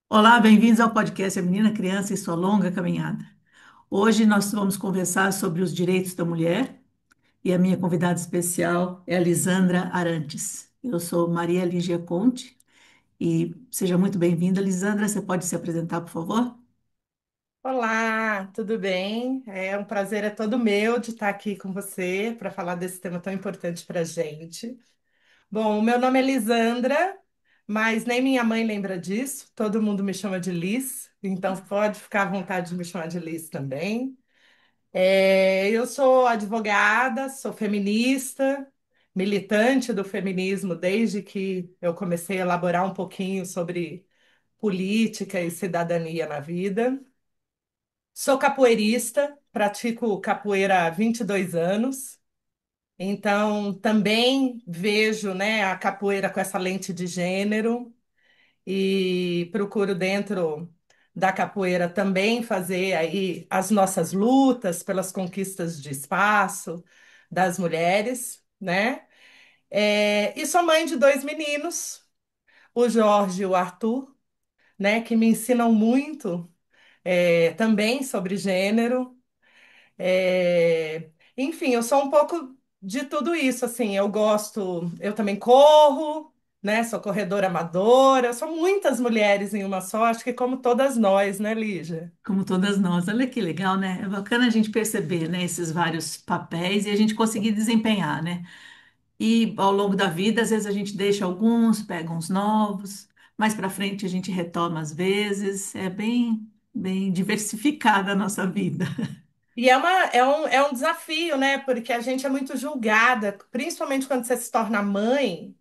Olá, bem-vindos ao podcast A Menina, Criança e Sua Longa Caminhada. Hoje nós vamos conversar sobre os direitos da mulher e a minha convidada especial é a Lisandra Arantes. Eu sou Maria Lígia Conte e seja muito bem-vinda, Lisandra. Você pode se apresentar, por favor? Olá, tudo bem? É um prazer, é todo meu de estar aqui com você para falar desse tema tão importante para a gente. Bom, o meu nome é Lisandra, mas nem minha mãe lembra disso. Todo mundo me chama de Liz, então pode ficar à vontade de me chamar de Liz também. Eu sou advogada, sou feminista, militante do feminismo desde que eu comecei a elaborar um pouquinho sobre política e cidadania na vida. Sou capoeirista, pratico capoeira há 22 anos, então também vejo, né, a capoeira com essa lente de gênero e procuro dentro da capoeira também fazer aí as nossas lutas pelas conquistas de espaço das mulheres, né? E sou mãe de dois meninos, o Jorge e o Arthur, né, que me ensinam muito também sobre gênero. Enfim, eu sou um pouco de tudo isso, assim, eu gosto, eu também corro, né? Sou corredora amadora, são muitas mulheres em uma só, acho que como todas nós, né, Lígia? Como todas nós. Olha que legal, né? É bacana a gente perceber, né, esses vários papéis e a gente conseguir desempenhar, né? E ao longo da vida, às vezes a gente deixa alguns, pega uns novos, mais para frente a gente retoma às vezes. É bem diversificada a nossa vida. E é um desafio, né? Porque a gente é muito julgada, principalmente quando você se torna mãe.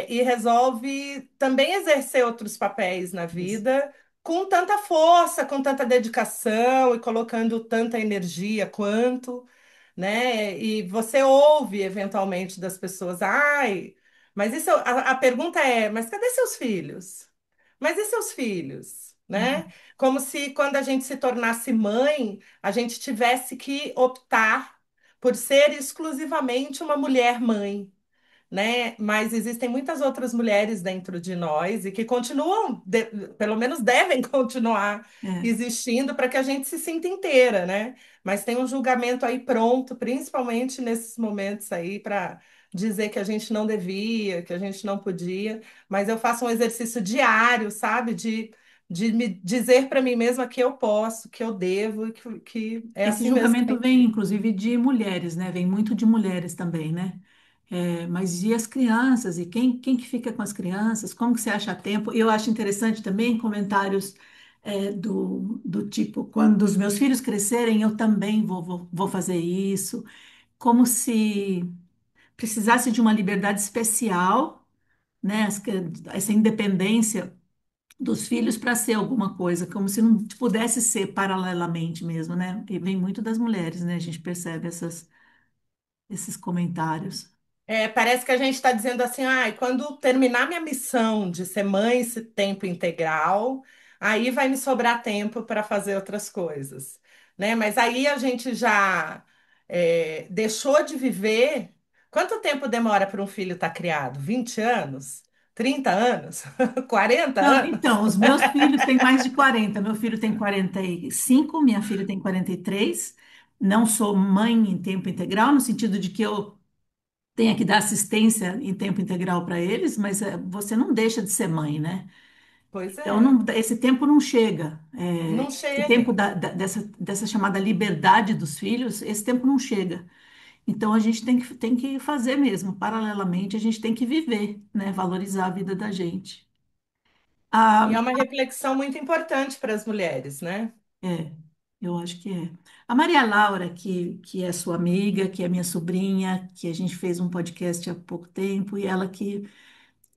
E resolve também exercer outros papéis na Isso. vida com tanta força, com tanta dedicação e colocando tanta energia quanto, né? E você ouve eventualmente das pessoas, ai, mas isso, a pergunta é, mas cadê seus filhos? Mas e seus filhos? Né? Como se quando a gente se tornasse mãe, a gente tivesse que optar por ser exclusivamente uma mulher mãe, né? Mas existem muitas outras mulheres dentro de nós e que continuam, pelo menos devem continuar É. existindo para que a gente se sinta inteira, né? Mas tem um julgamento aí pronto, principalmente nesses momentos aí, para dizer que a gente não devia, que a gente não podia. Mas eu faço um exercício diário, sabe? De me dizer para mim mesma que eu posso, que eu devo, que é Esse assim mesmo que julgamento tem que vem, ser. inclusive, de mulheres, né? Vem muito de mulheres também, né? É, mas e as crianças? E quem que fica com as crianças? Como que você acha tempo? Eu acho interessante também comentários do tipo, quando os meus filhos crescerem, eu também vou fazer isso. Como se precisasse de uma liberdade especial, né? Essa independência dos filhos para ser alguma coisa, como se não pudesse ser paralelamente mesmo, né? E vem muito das mulheres, né? A gente percebe esses comentários. Parece que a gente está dizendo assim, quando terminar minha missão de ser mãe esse tempo integral, aí vai me sobrar tempo para fazer outras coisas, né? Mas aí a gente já deixou de viver. Quanto tempo demora para um filho estar criado? 20 anos? 30 anos? 40 Não, anos? então, os meus filhos têm mais de 40. Meu filho tem 45, minha filha tem 43. Não sou mãe em tempo integral, no sentido de que eu tenha que dar assistência em tempo integral para eles, mas você não deixa de ser mãe, né? Pois Então, é, esse tempo não chega. não Esse tempo chega. dessa chamada liberdade dos filhos, esse tempo não chega. Então, a gente tem que fazer mesmo, paralelamente, a gente tem que viver, né? Valorizar a vida da gente. E A, é uma reflexão muito importante para as mulheres, né? É, eu acho que é. A Maria Laura, que é sua amiga, que é minha sobrinha, que a gente fez um podcast há pouco tempo, e ela que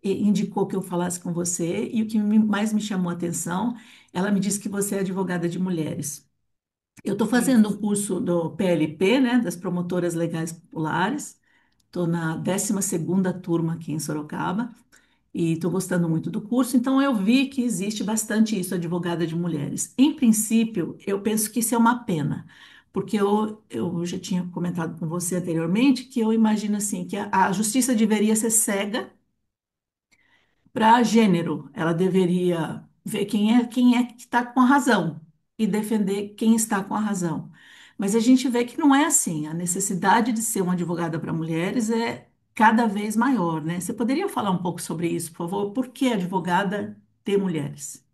indicou que eu falasse com você, e o que mais me chamou a atenção, ela me disse que você é advogada de mulheres. Eu estou fazendo Isso. um curso do PLP, né, das Promotoras Legais Populares, estou na 12ª turma aqui em Sorocaba, e estou gostando muito do curso, então eu vi que existe bastante isso, advogada de mulheres. Em princípio, eu penso que isso é uma pena, porque eu já tinha comentado com você anteriormente que eu imagino assim que a justiça deveria ser cega para gênero. Ela deveria. ver quem é que está com a razão e defender quem está com a razão. Mas a gente vê que não é assim. A necessidade de ser uma advogada para mulheres é cada vez maior, né? Você poderia falar um pouco sobre isso, por favor? Por que advogada ter mulheres?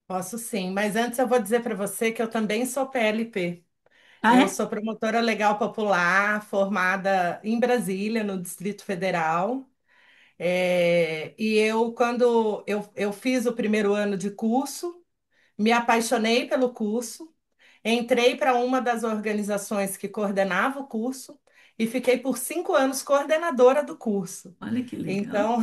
Posso sim, mas antes eu vou dizer para você que eu também sou PLP. Ah, Eu é? sou promotora legal popular, formada em Brasília, no Distrito Federal. E quando eu fiz o primeiro ano de curso, me apaixonei pelo curso. Entrei para uma das organizações que coordenava o curso e fiquei por 5 anos coordenadora do curso. Olha que legal. Então,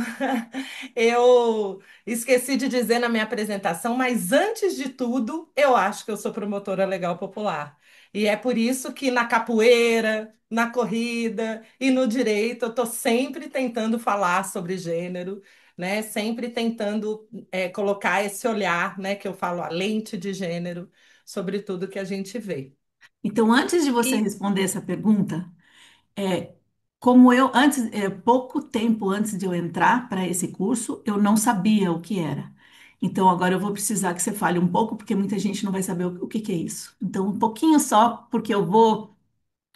eu esqueci de dizer na minha apresentação, mas antes de tudo, eu acho que eu sou promotora legal popular. E é por isso que na capoeira, na corrida e no direito, eu estou sempre tentando falar sobre gênero, né? Sempre tentando colocar esse olhar, né? Que eu falo, a lente de gênero sobre tudo que a gente vê. Então, antes de você E responder essa pergunta, é, como eu, antes, pouco tempo antes de eu entrar para esse curso, eu não sabia o que era. Então, agora eu vou precisar que você fale um pouco, porque muita gente não vai saber o que que é isso. Então, um pouquinho só, porque eu vou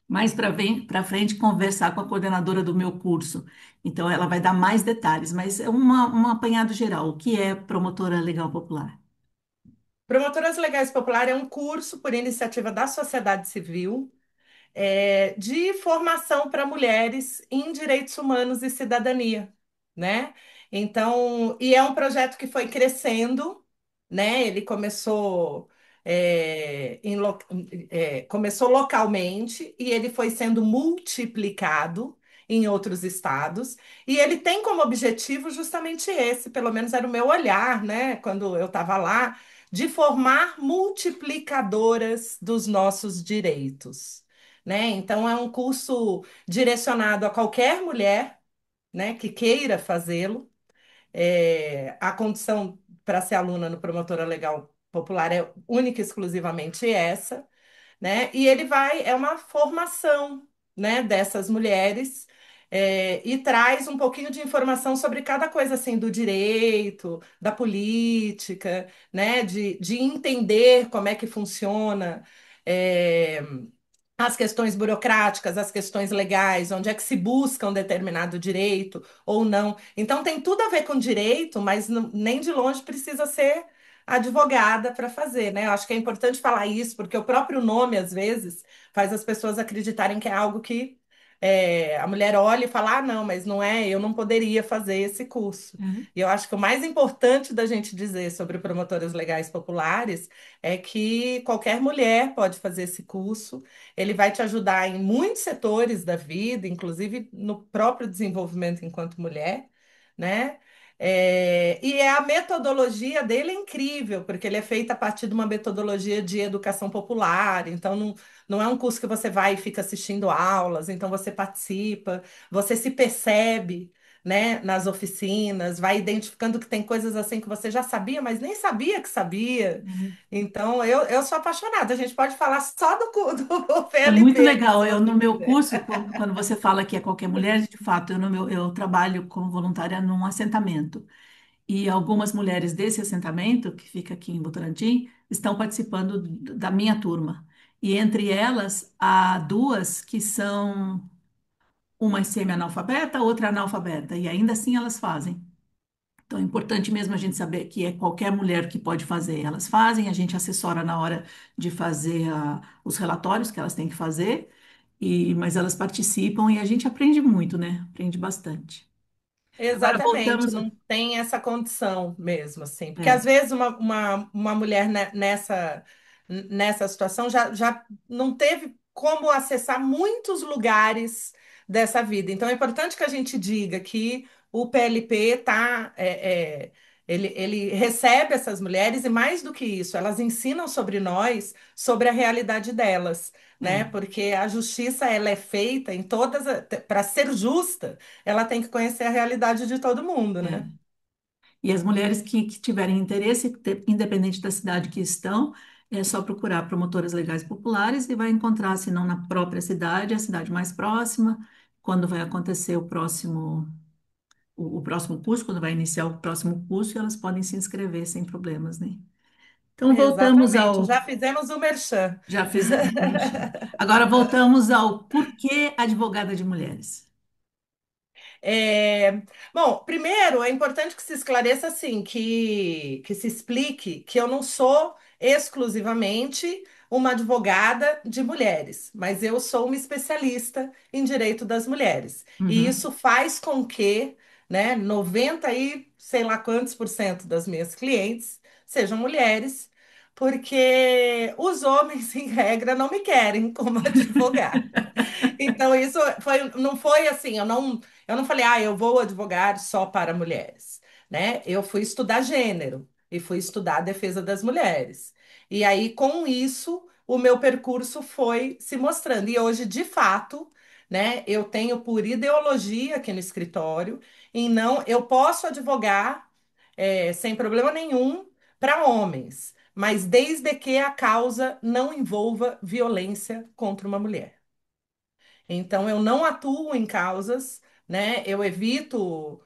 mais para frente conversar com a coordenadora do meu curso. Então, ela vai dar mais detalhes, mas é um apanhado geral. O que é promotora legal popular? Promotoras Legais Popular é um curso por iniciativa da sociedade civil de formação para mulheres em direitos humanos e cidadania, né? Então, e é um projeto que foi crescendo, né? Ele começou começou localmente e ele foi sendo multiplicado em outros estados. E ele tem como objetivo justamente esse, pelo menos era o meu olhar, né? Quando eu estava lá, de formar multiplicadoras dos nossos direitos, né? Então, é um curso direcionado a qualquer mulher, né, que queira fazê-lo. A condição para ser aluna no Promotora Legal Popular é única e exclusivamente essa, né? E ele é uma formação, né, dessas mulheres. E traz um pouquinho de informação sobre cada coisa assim do direito, da política, né, de entender como é que funciona é, as questões burocráticas, as questões legais, onde é que se busca um determinado direito ou não. Então, tem tudo a ver com direito, mas nem de longe precisa ser advogada para fazer, né? Eu acho que é importante falar isso, porque o próprio nome, às vezes, faz as pessoas acreditarem que é algo que a mulher olha e fala: ah, não, mas não é, eu não poderia fazer esse curso. Uhum. E eu acho que o mais importante da gente dizer sobre promotoras legais populares é que qualquer mulher pode fazer esse curso. Ele vai te ajudar em muitos setores da vida, inclusive no próprio desenvolvimento enquanto mulher, né? E a metodologia dele é incrível, porque ele é feito a partir de uma metodologia de educação popular. Então, não é um curso que você vai e fica assistindo aulas, então você participa, você se percebe, né, nas oficinas, vai identificando que tem coisas assim que você já sabia, mas nem sabia que sabia. Uhum. Então, eu sou apaixonada. A gente pode falar só do É muito PLP aqui, legal. se Eu, no você meu quiser. curso, quando você fala que é qualquer mulher, de fato, eu trabalho como voluntária num assentamento. E algumas mulheres desse assentamento, que fica aqui em Votorantim, estão participando da minha turma. E entre elas, há duas que são uma é semi-analfabeta, outra é analfabeta. E ainda assim elas fazem. Então é importante mesmo a gente saber que é qualquer mulher que pode fazer. Elas fazem, a gente assessora na hora de fazer os relatórios que elas têm que fazer, mas elas participam e a gente aprende muito, né? Aprende bastante. Agora Exatamente, voltamos. não tem essa condição mesmo, assim. Porque às É, vezes uma mulher nessa situação já não teve como acessar muitos lugares dessa vida. Então é importante que a gente diga que o PLP ele recebe essas mulheres e mais do que isso, elas ensinam sobre nós, sobre a realidade delas, né? é, Porque a justiça ela é feita em todas, para ser justa ela tem que conhecer a realidade de todo mundo, né? é. E as mulheres que tiverem interesse, independente da cidade que estão, é só procurar promotoras legais populares e vai encontrar, se não na própria cidade, a cidade mais próxima, quando vai acontecer o próximo. o próximo curso, quando vai iniciar o próximo curso, e elas podem se inscrever sem problemas, né? Então voltamos Exatamente, ao, já fizemos o merchan. já fizemos o merchan. Agora voltamos ao porquê advogada de mulheres. É, bom, primeiro é importante que se esclareça assim, que se explique que eu não sou exclusivamente uma advogada de mulheres, mas eu sou uma especialista em direito das mulheres. E Uhum, isso faz com que, né, 90 e sei lá quantos por cento das minhas clientes sejam mulheres, porque os homens, em regra, não me querem como advogada. Então, isso foi, não foi assim, eu não falei, eu vou advogar só para mulheres, né? Eu fui estudar gênero e fui estudar a defesa das mulheres. E aí, com isso, o meu percurso foi se mostrando. E hoje, de fato, né, eu tenho por ideologia aqui no escritório, e não, eu posso advogar sem problema nenhum para homens, mas desde que a causa não envolva violência contra uma mulher. Então, eu não atuo em causas, né? Eu evito.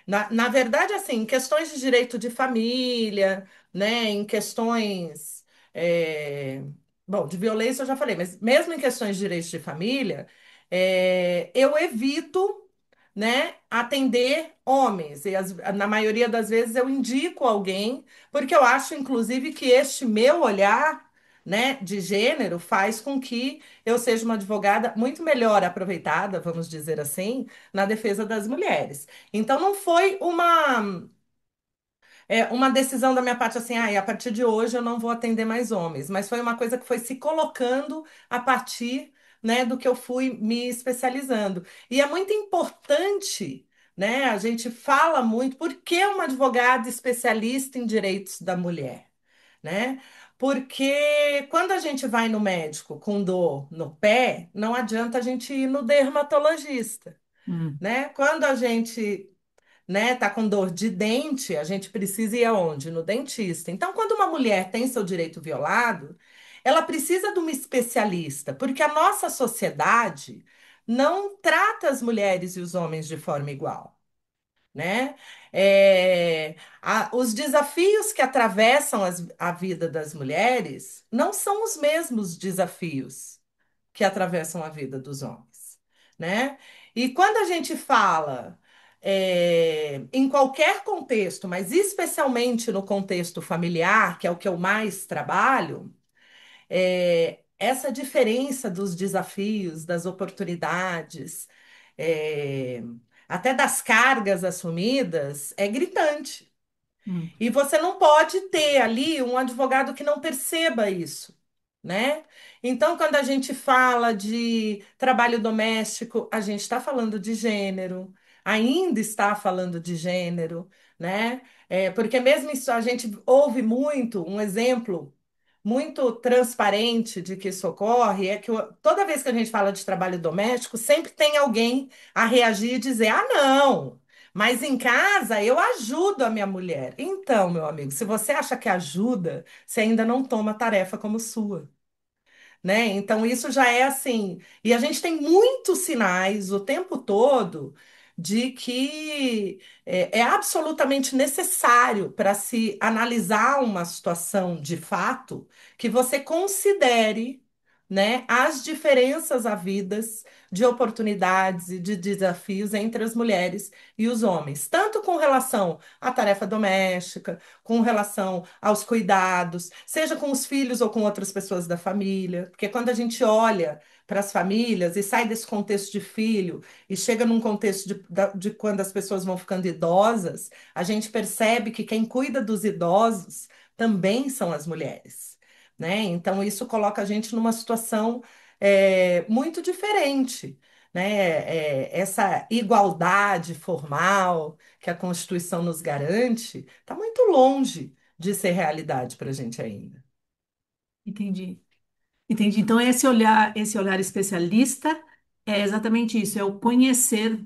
Na verdade, assim, em questões de direito de família, né? Em questões. é, Bom, de violência eu já falei, mas mesmo em questões de direitos de família, eu evito. Né, atender homens, e na maioria das vezes eu indico alguém, porque eu acho, inclusive, que este meu olhar, né, de gênero faz com que eu seja uma advogada muito melhor aproveitada, vamos dizer assim, na defesa das mulheres. Então, não foi uma decisão da minha parte assim, a partir de hoje eu não vou atender mais homens, mas foi uma coisa que foi se colocando a partir, né, do que eu fui me especializando. E é muito importante. Né? A gente fala muito, por que uma advogada especialista em direitos da mulher? Né? Porque quando a gente vai no médico com dor no pé, não adianta a gente ir no dermatologista, hum, né? Quando a gente, né, tá com dor de dente, a gente precisa ir aonde? No dentista. Então, quando uma mulher tem seu direito violado, ela precisa de uma especialista, porque a nossa sociedade não trata as mulheres e os homens de forma igual, né? Os desafios que atravessam a vida das mulheres não são os mesmos desafios que atravessam a vida dos homens, né? E quando a gente fala em qualquer contexto, mas especialmente no contexto familiar, que é o que eu mais trabalho, essa diferença dos desafios, das oportunidades, é, até das cargas assumidas, é gritante. hum, E você não pode ter ali um advogado que não perceba isso, né? Então, quando a gente fala de trabalho doméstico, a gente está falando de gênero, ainda está falando de gênero, né? Porque mesmo isso a gente ouve muito, um exemplo muito transparente de que isso ocorre é que toda vez que a gente fala de trabalho doméstico, sempre tem alguém a reagir e dizer: ah, não. Mas em casa eu ajudo a minha mulher. Então, meu amigo, se você acha que ajuda, você ainda não toma a tarefa como sua, né? Então, isso já é assim. E a gente tem muitos sinais o tempo todo de que é absolutamente necessário para se analisar uma situação de fato que você considere, né, as diferenças havidas de oportunidades e de desafios entre as mulheres e os homens, tanto com relação à tarefa doméstica, com relação aos cuidados, seja com os filhos ou com outras pessoas da família, porque quando a gente olha para as famílias e sai desse contexto de filho e chega num contexto de quando as pessoas vão ficando idosas, a gente percebe que quem cuida dos idosos também são as mulheres, né? Então isso coloca a gente numa situação muito diferente. Né? Essa igualdade formal que a Constituição nos garante está muito longe de ser realidade para a gente ainda. entendi. Entendi. Então, esse olhar especialista é exatamente isso, é o conhecer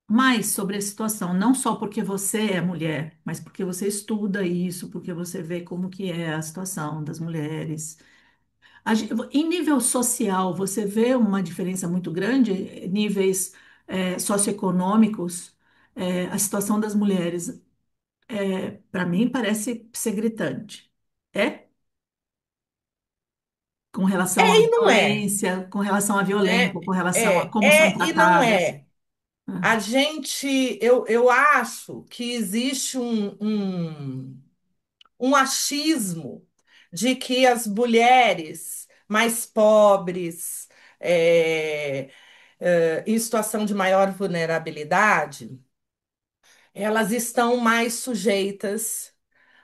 mais sobre a situação, não só porque você é mulher, mas porque você estuda isso, porque você vê como que é a situação das mulheres. Em nível social, você vê uma diferença muito grande, níveis, socioeconômicos, a situação das mulheres, para mim, parece ser gritante. É? Com É relação à e não é, violência, né? com relação a É, como são é e não tratadas. é. Ah, Eu acho que existe um achismo de que as mulheres mais pobres, é, em situação de maior vulnerabilidade, elas estão mais sujeitas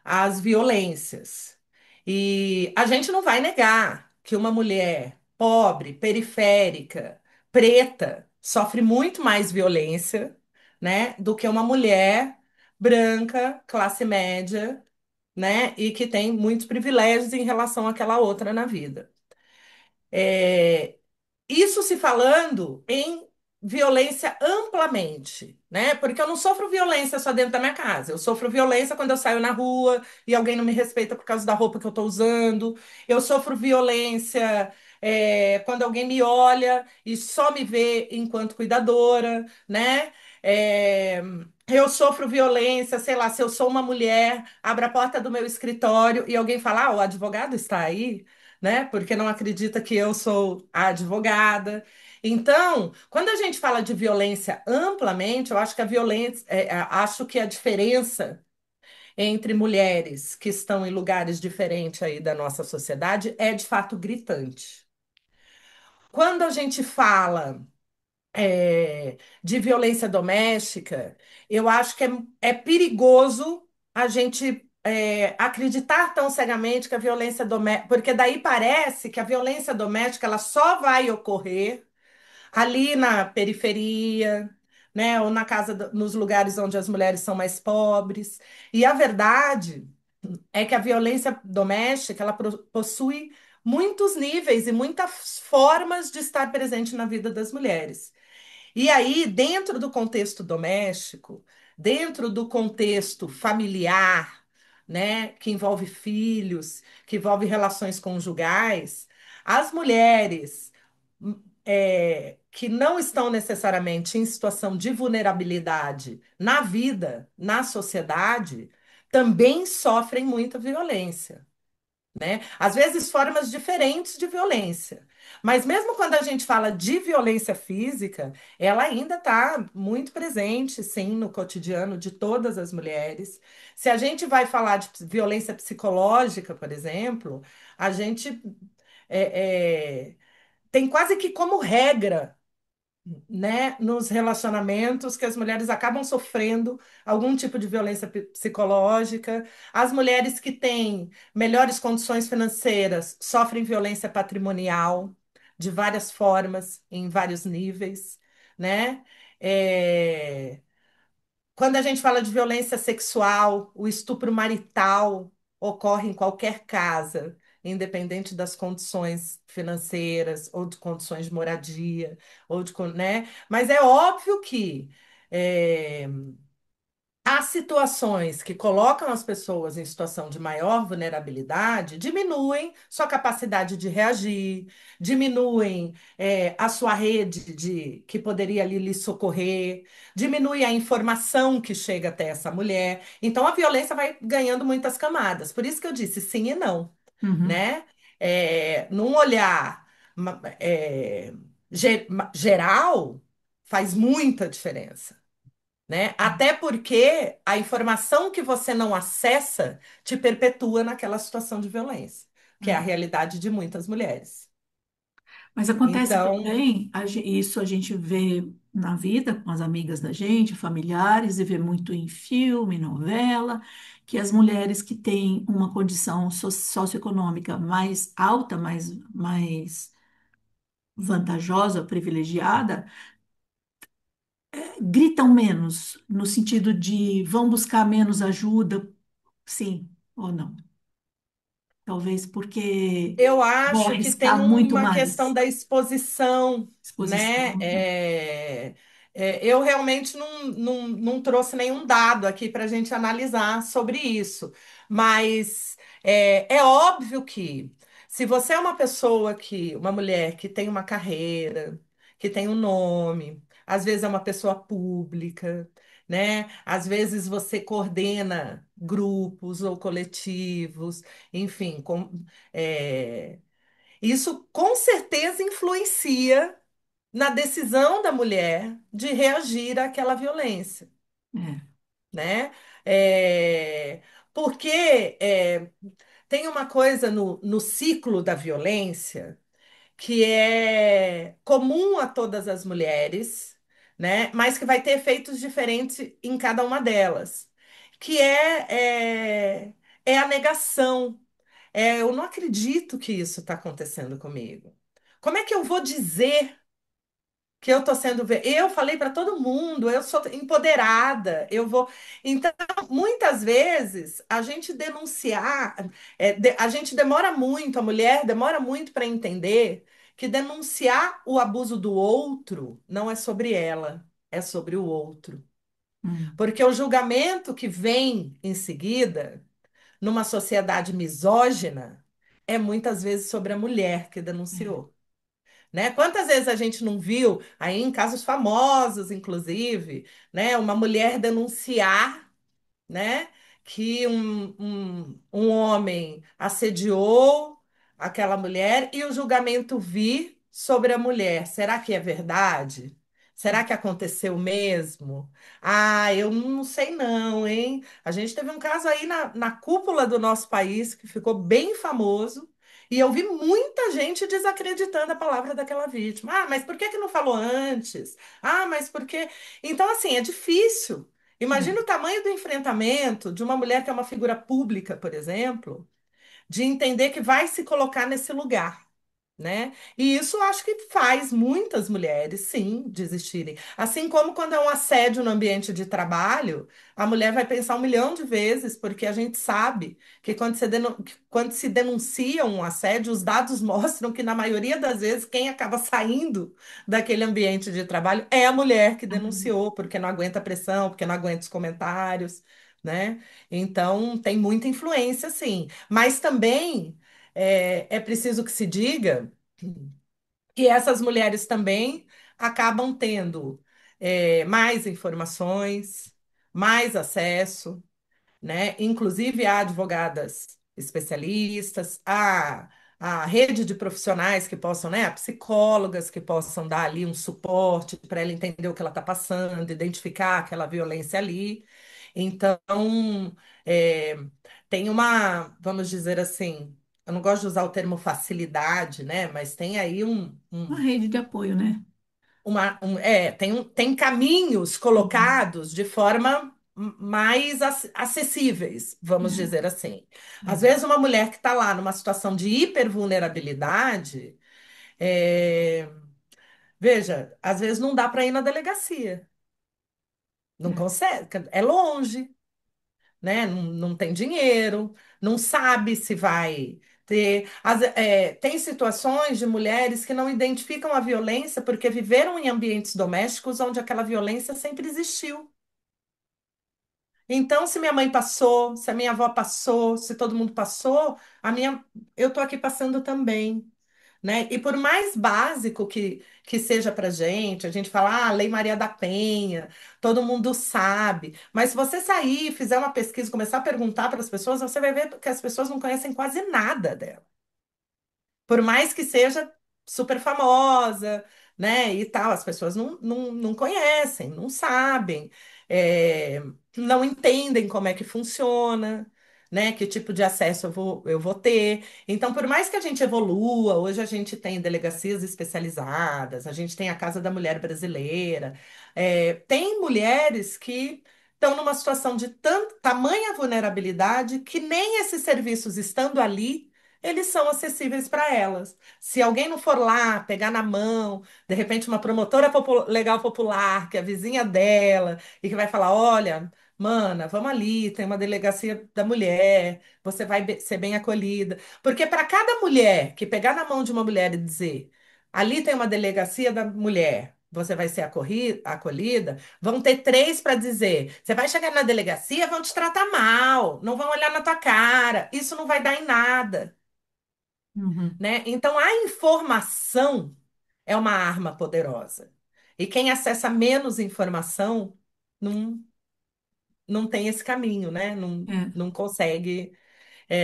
às violências. E a gente não vai negar que uma mulher pobre, periférica, preta, sofre muito mais violência, né, do que uma mulher branca, classe média, né, e que tem muitos privilégios em relação àquela outra na vida. Isso se falando em violência amplamente, né? Porque eu não sofro violência só dentro da minha casa. Eu sofro violência quando eu saio na rua e alguém não me respeita por causa da roupa que eu estou usando. Eu sofro violência, quando alguém me olha e só me vê enquanto cuidadora, né? É, eu sofro violência, sei lá, se eu sou uma mulher, abre a porta do meu escritório e alguém fala, o advogado está aí, né? Porque não acredita que eu sou a advogada. Então, quando a gente fala de violência amplamente, eu acho que a violência, acho que a diferença entre mulheres que estão em lugares diferentes aí da nossa sociedade é de fato gritante. Quando a gente fala de violência doméstica, eu acho que é perigoso a gente acreditar tão cegamente que a violência doméstica, porque daí parece que a violência doméstica ela só vai ocorrer ali na periferia, né, ou na casa, nos lugares onde as mulheres são mais pobres. E a verdade é que a violência doméstica ela possui muitos níveis e muitas formas de estar presente na vida das mulheres. E aí, dentro do contexto doméstico, dentro do contexto familiar, né, que envolve filhos, que envolve relações conjugais, as mulheres que não estão necessariamente em situação de vulnerabilidade na vida, na sociedade, também sofrem muita violência, né? Às vezes formas diferentes de violência. Mas mesmo quando a gente fala de violência física, ela ainda está muito presente, sim, no cotidiano de todas as mulheres. Se a gente vai falar de violência psicológica, por exemplo, a gente tem quase que como regra, né, nos relacionamentos que as mulheres acabam sofrendo algum tipo de violência psicológica. As mulheres que têm melhores condições financeiras sofrem violência patrimonial de várias formas, em vários níveis, né? É, quando a gente fala de violência sexual, o estupro marital ocorre em qualquer casa, independente das condições financeiras ou de condições de moradia, né? Mas é óbvio que é, as situações que colocam as pessoas em situação de maior vulnerabilidade diminuem sua capacidade de reagir, diminuem a sua rede de que poderia ali lhe socorrer, diminui a informação que chega até essa mulher. Então a violência vai ganhando muitas camadas. Por isso que eu disse sim e não, uhum. né? Num olhar geral, faz muita diferença, né? Até porque a informação que você não acessa te perpetua naquela situação de violência, que é a É. realidade de muitas mulheres. Mas acontece Então, também, isso a gente vê na vida com as amigas da gente, familiares, e vê muito em filme, novela, que as mulheres que têm uma condição socioeconômica mais alta, mais vantajosa, privilegiada, gritam menos, no sentido de vão buscar menos ajuda, sim ou não? Talvez porque eu vão acho que tem arriscar muito uma questão mais da exposição, né? exposição, né? Eu realmente não trouxe nenhum dado aqui para a gente analisar sobre isso, mas é óbvio que se você é uma pessoa uma mulher que tem uma carreira, que tem um nome, às vezes é uma pessoa pública, né? Às vezes você coordena grupos ou coletivos, enfim, é, isso com certeza influencia na decisão da mulher de reagir àquela violência, É, né? Porque tem uma coisa no ciclo da violência que é comum a todas as mulheres, né? Mas que vai ter efeitos diferentes em cada uma delas, que é a negação. Eu não acredito que isso está acontecendo comigo. Como é que eu vou dizer que eu tô sendo eu falei para todo mundo, eu sou empoderada, eu vou. Então, muitas vezes a gente denunciar, a gente demora muito, a mulher demora muito para entender que denunciar o abuso do outro não é sobre ela, é sobre o outro. hum, Porque o julgamento que vem em seguida, numa sociedade misógina, é muitas vezes sobre a mulher que é, denunciou, né? Quantas vezes a gente não viu, aí em casos famosos, inclusive, né, uma mulher denunciar, né? Que um homem assediou aquela mulher e o julgamento vir sobre a mulher. Será que é verdade? Será que aconteceu mesmo? Ah, eu não sei não, hein? A gente teve um caso aí na cúpula do nosso país que ficou bem famoso e eu vi muita gente desacreditando a palavra daquela vítima. Ah, mas por que que não falou antes? Ah, mas por que... Então, assim, é difícil. Imagina o é, tamanho do enfrentamento de uma mulher que é uma figura pública, por exemplo, de entender que vai se colocar nesse lugar, né? E isso eu acho que faz muitas mulheres, sim, desistirem. Assim como quando é um assédio no ambiente de trabalho, a mulher vai pensar um milhão de vezes, porque a gente sabe que que quando se denuncia um assédio, os dados mostram que, na maioria das vezes, quem acaba saindo daquele ambiente de trabalho é a mulher que denunciou, porque não aguenta a pressão, porque não aguenta os comentários, né? Então, tem muita influência, sim. Mas também é preciso que se diga que essas mulheres também acabam tendo mais informações, mais acesso, né? Inclusive há advogadas especialistas, há a rede de profissionais que possam, né? Psicólogas que possam dar ali um suporte para ela entender o que ela está passando, identificar aquela violência ali. Então, é, tem vamos dizer assim, eu não gosto de usar o termo facilidade, né? Mas tem aí uma rede de apoio, né? tem caminhos Uhum. colocados de forma mais acessíveis, vamos É, dizer assim. Às é, vezes, uma mulher que está lá numa situação de hipervulnerabilidade, é, veja, às vezes não dá para ir na delegacia, não é, consegue, é longe, né? Não tem dinheiro, não sabe se vai ter. Tem situações de mulheres que não identificam a violência porque viveram em ambientes domésticos onde aquela violência sempre existiu. Então, se minha mãe passou, se a minha avó passou, se todo mundo passou, eu estou aqui passando também, né? E por mais básico que seja para a gente fala, ah, Lei Maria da Penha, todo mundo sabe. Mas se você sair, fizer uma pesquisa, começar a perguntar para as pessoas, você vai ver que as pessoas não conhecem quase nada dela. Por mais que seja super famosa, né, e tal, as pessoas não conhecem, não sabem, é, não entendem como é que funciona, né, que tipo de acesso eu vou ter. Então, por mais que a gente evolua, hoje a gente tem delegacias especializadas, a gente tem a Casa da Mulher Brasileira, tem mulheres que estão numa situação de tamanha vulnerabilidade que nem esses serviços estando ali eles são acessíveis para elas. Se alguém não for lá, pegar na mão, de repente uma promotora legal popular, que é a vizinha dela, e que vai falar: olha, mana, vamos ali, tem uma delegacia da mulher, você vai ser bem acolhida. Porque para cada mulher que pegar na mão de uma mulher e dizer: ali tem uma delegacia da mulher. Você vai ser acolhida, vão ter três para dizer. Você vai chegar na delegacia, vão te tratar mal, não vão olhar na tua cara. Isso não vai dar em nada, uhum, né? Então, a informação é uma arma poderosa. E quem acessa menos informação não, não tem esse caminho, né? Não, É. não consegue,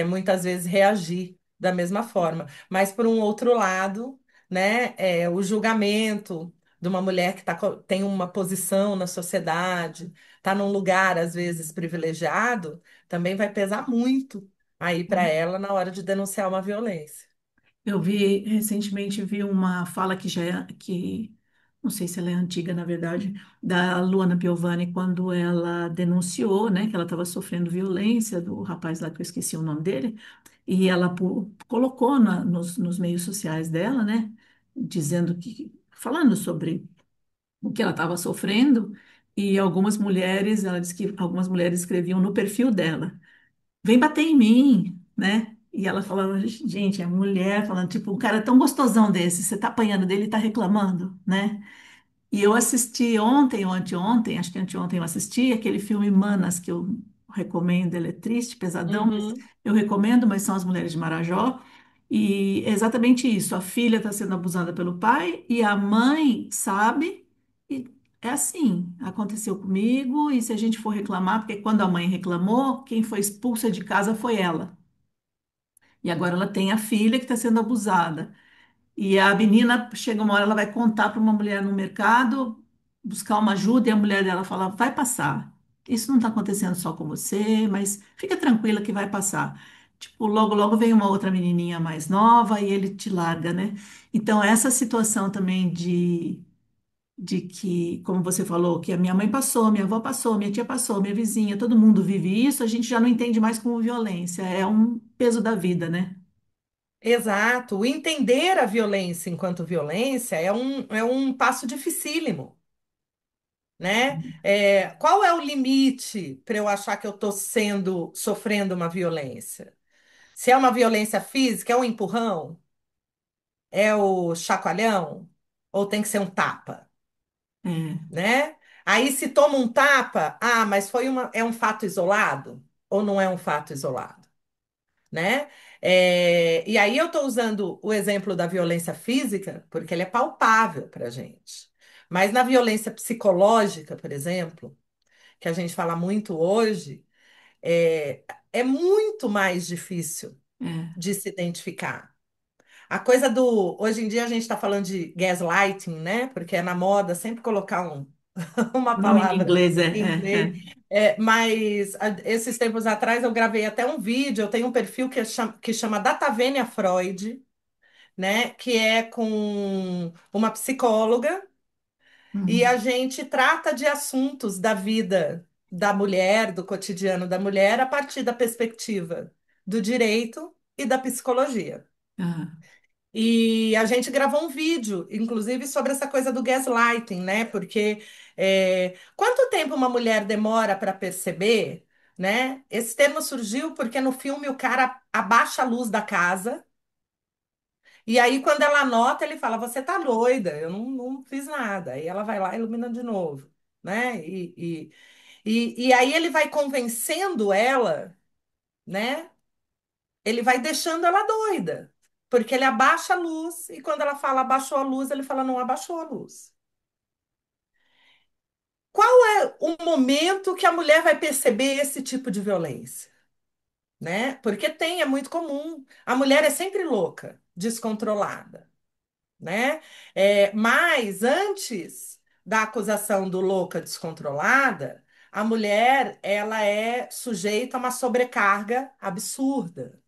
muitas vezes, reagir da mesma forma. Mas, por um outro lado, né, o julgamento de uma mulher que tem uma posição na sociedade, está num lugar, às vezes, privilegiado, também vai pesar muito aí para ela na hora de denunciar uma violência. Eu vi, recentemente vi uma fala que não sei se ela é antiga, na verdade, da Luana Piovani, quando ela denunciou, né, que ela estava sofrendo violência do rapaz lá que eu esqueci o nome dele, e ela colocou nos meios sociais dela, né, dizendo falando sobre o que ela estava sofrendo, e algumas mulheres, ela disse que algumas mulheres escreviam no perfil dela vem bater em mim, né? E ela falava, gente, a mulher falando, tipo, um cara tão gostosão desse, você tá apanhando dele e tá reclamando, né? E eu assisti ontem ou anteontem, acho que anteontem eu assisti aquele filme Manas, que eu recomendo, ele é triste, pesadão, mas Uhum. eu recomendo, mas são as mulheres de Marajó. E é exatamente isso, a filha está sendo abusada pelo pai e a mãe sabe, e é assim, aconteceu comigo, e se a gente for reclamar, porque quando a mãe reclamou, quem foi expulsa de casa foi ela. E agora ela tem a filha que está sendo abusada. E a menina chega uma hora, ela vai contar para uma mulher no mercado, buscar uma ajuda, e a mulher dela fala: vai passar. Isso não está acontecendo só com você, mas fica tranquila que vai passar. Tipo, logo, logo vem uma outra menininha mais nova e ele te larga, né? Então, essa situação também de que, como você falou, que a minha mãe passou, minha avó passou, minha tia passou, minha vizinha, todo mundo vive isso, a gente já não entende mais como violência, é um peso da vida, né? Exato. O entender a violência enquanto violência é um passo dificílimo, né? Qual é o limite para eu achar que eu estou sofrendo uma violência? Se é uma violência física, é um empurrão? É o chacoalhão? Ou tem que ser um tapa, É, né? Aí se toma um tapa, mas é um fato isolado? Ou não é um fato isolado? Né? E aí eu estou usando o exemplo da violência física, porque ele é palpável para a gente. Mas na violência psicológica, por exemplo, que a gente fala muito hoje, é muito mais difícil é. de se identificar. A coisa do. Hoje em dia a gente está falando de gaslighting, né? Porque é na moda sempre colocar uma O nome em palavra inglês em inglês. Mas esses tempos atrás eu gravei até um vídeo. Eu tenho um perfil que chama Datavênia Freud, né? Que é com uma psicóloga, e a Uhum. gente trata de assuntos da vida da mulher, do cotidiano da mulher, a partir da perspectiva do direito e da psicologia. Ah, E a gente gravou um vídeo, inclusive, sobre essa coisa do gaslighting, né? Porque quanto tempo uma mulher demora para perceber, né? Esse termo surgiu porque no filme o cara abaixa a luz da casa, e aí, quando ela nota, ele fala: Você tá doida, eu não fiz nada. Aí ela vai lá e ilumina de novo, né? E aí ele vai convencendo ela, né? Ele vai deixando ela doida, porque ele abaixa a luz, e quando ela fala abaixou a luz, ele fala não abaixou a luz. Qual é o momento que a mulher vai perceber esse tipo de violência, né? Porque é muito comum. A mulher é sempre louca, descontrolada, né? Mas antes da acusação do louca descontrolada, a mulher ela é sujeita a uma sobrecarga absurda.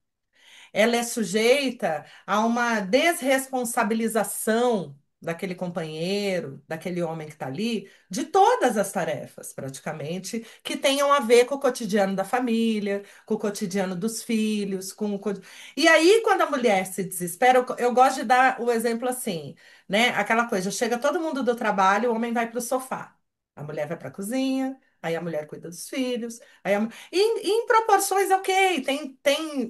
Ela é sujeita a uma desresponsabilização daquele companheiro, daquele homem que está ali, de todas as tarefas, praticamente, que tenham a ver com o cotidiano da família, com o cotidiano dos filhos, E aí, quando a mulher se desespera, eu gosto de dar o exemplo assim, né? Aquela coisa, chega todo mundo do trabalho, o homem vai para o sofá, a mulher vai para a cozinha, aí a mulher cuida dos filhos, e em proporções, ok,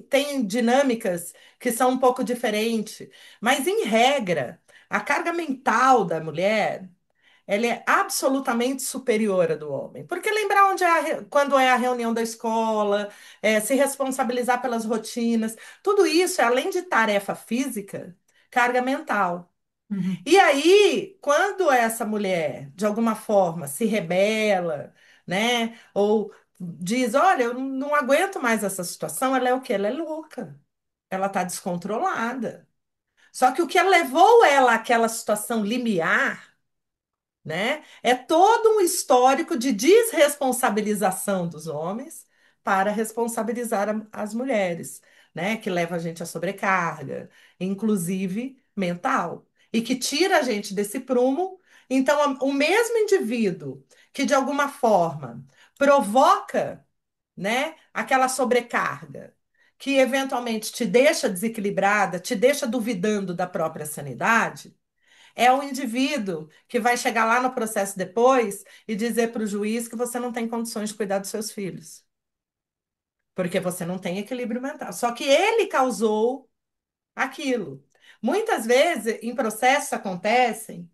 tem dinâmicas que são um pouco diferentes, mas em regra, a carga mental da mulher, ela é absolutamente superior à do homem. Porque lembrar quando é a reunião da escola, se responsabilizar pelas rotinas, tudo isso, além de tarefa física, carga mental. uhum, E aí, quando essa mulher, de alguma forma, se rebela, né? Ou diz, olha, eu não aguento mais essa situação, ela é o quê? Ela é louca. Ela está descontrolada. Só que o que levou ela àquela situação limiar, né? É todo um histórico de desresponsabilização dos homens para responsabilizar as mulheres, né? Que leva a gente à sobrecarga, inclusive mental, e que tira a gente desse prumo. Então, o mesmo indivíduo que de alguma forma provoca, né, aquela sobrecarga, que eventualmente te deixa desequilibrada, te deixa duvidando da própria sanidade, é o indivíduo que vai chegar lá no processo depois e dizer para o juiz que você não tem condições de cuidar dos seus filhos, porque você não tem equilíbrio mental. Só que ele causou aquilo. Muitas vezes, em processos acontecem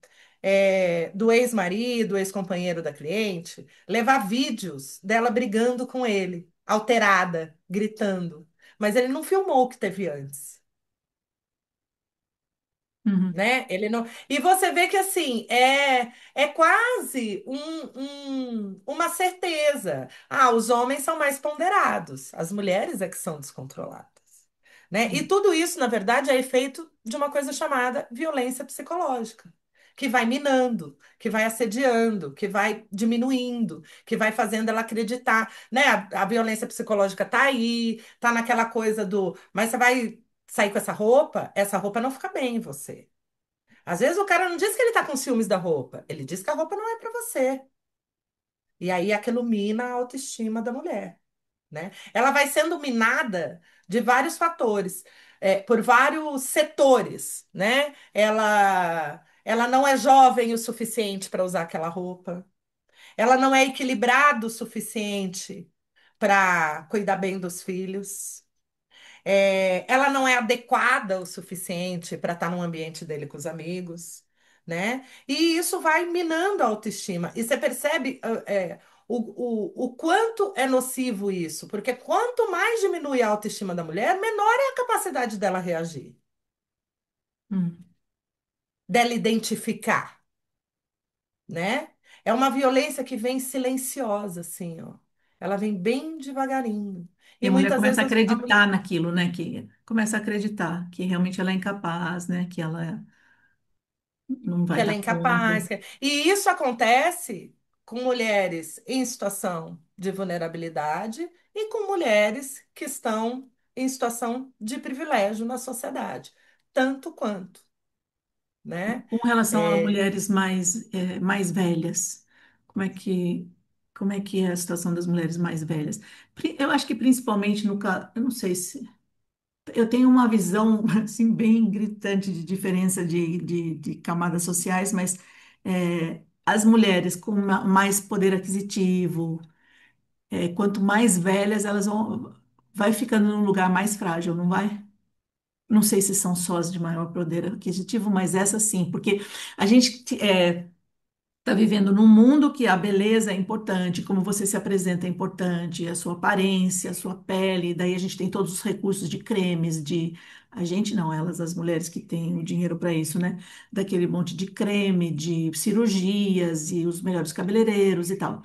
do ex-marido, ex-companheiro da cliente, levar vídeos dela brigando com ele, alterada, gritando. Mas ele não filmou o que teve antes. uhum. Né? Ele não. E você vê que assim é quase uma certeza. Ah, os homens são mais ponderados, as mulheres é que são descontroladas, né? E tudo isso, na verdade, é efeito de uma coisa chamada violência psicológica, que vai minando, que vai assediando, que vai diminuindo, que vai fazendo ela acreditar, né? A violência psicológica tá aí, tá naquela coisa do, mas você vai sair com essa roupa não fica bem em você. Às vezes o cara não diz que ele tá com ciúmes da roupa, ele diz que a roupa não é para você. E aí aquilo mina a autoestima da mulher, né? Ela vai sendo minada de vários fatores, por vários setores, né? Ela não é jovem o suficiente para usar aquela roupa. Ela não é equilibrada o suficiente para cuidar bem dos filhos. Ela não é adequada o suficiente para estar no ambiente dele com os amigos, né? E isso vai minando a autoestima. E você percebe, o quanto é nocivo isso, porque quanto mais diminui a autoestima da mulher, menor é a capacidade dela reagir, Uhum. dela identificar, né? É uma violência que vem silenciosa, assim, ó. Ela vem bem devagarinho. E E a mulher muitas começa a vezes a mulher acreditar naquilo, né? Que começa a acreditar que realmente ela é incapaz, né? Que ela não que vai ela dar é conta. incapaz. E isso acontece com mulheres em situação de vulnerabilidade e com mulheres que estão em situação de privilégio na sociedade, tanto quanto, né? Com relação a É, mulheres mais velhas, como é que, como é que é a situação das mulheres mais velhas? Eu acho que principalmente no caso, eu não sei se eu tenho uma visão assim bem gritante de diferença de camadas sociais, mas as mulheres com mais poder aquisitivo, quanto mais velhas elas vão, vai ficando num lugar mais frágil, não vai? Não sei se são só as de maior poder aquisitivo, mas essa sim, porque a gente está vivendo num mundo que a beleza é importante, como você se apresenta é importante, a sua aparência, a sua pele, daí a gente tem todos os recursos de cremes, de a gente não, elas, as mulheres que têm o dinheiro para isso, né? Daquele monte de creme, de cirurgias e os melhores cabeleireiros e tal.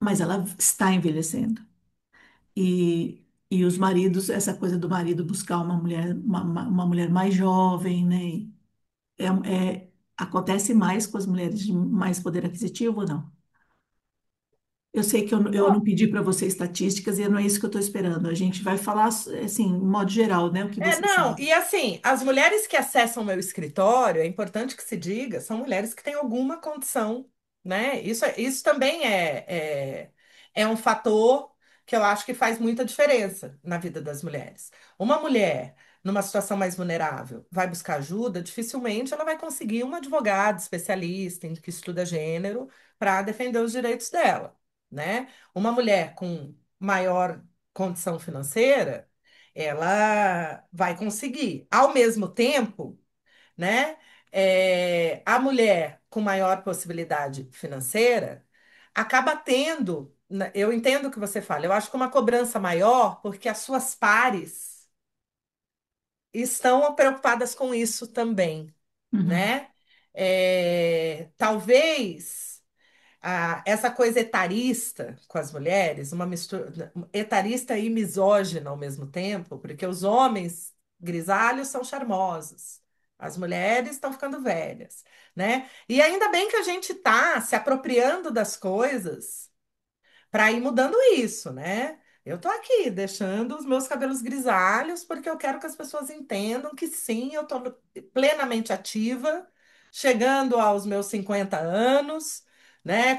Mas ela está envelhecendo. E os maridos, essa coisa do marido buscar uma mulher, uma mulher mais jovem, né? É, acontece mais com as mulheres de mais poder aquisitivo ou não? Eu sei que eu não pedi para você estatísticas e não é isso que eu estou esperando. A gente vai falar, assim, em modo geral, né? O que você não, sabe. e assim, as mulheres que acessam meu escritório, é importante que se diga, são mulheres que têm alguma condição, né? Isso também é um fator que eu acho que faz muita diferença na vida das mulheres. Uma mulher numa situação mais vulnerável vai buscar ajuda, dificilmente ela vai conseguir um advogado especialista em que estuda gênero para defender os direitos dela, né? Uma mulher com maior condição financeira ela vai conseguir. Ao mesmo tempo, né, a mulher com maior possibilidade financeira acaba tendo, eu entendo o que você fala, eu acho que uma cobrança maior, porque as suas pares estão preocupadas com isso também, Uhum. né? talvez essa coisa etarista com as mulheres, uma mistura etarista e misógina ao mesmo tempo, porque os homens grisalhos são charmosos, as mulheres estão ficando velhas, né? E ainda bem que a gente está se apropriando das coisas para ir mudando isso, né? Eu tô aqui deixando os meus cabelos grisalhos porque eu quero que as pessoas entendam que sim, eu tô plenamente ativa, chegando aos meus 50 anos, né?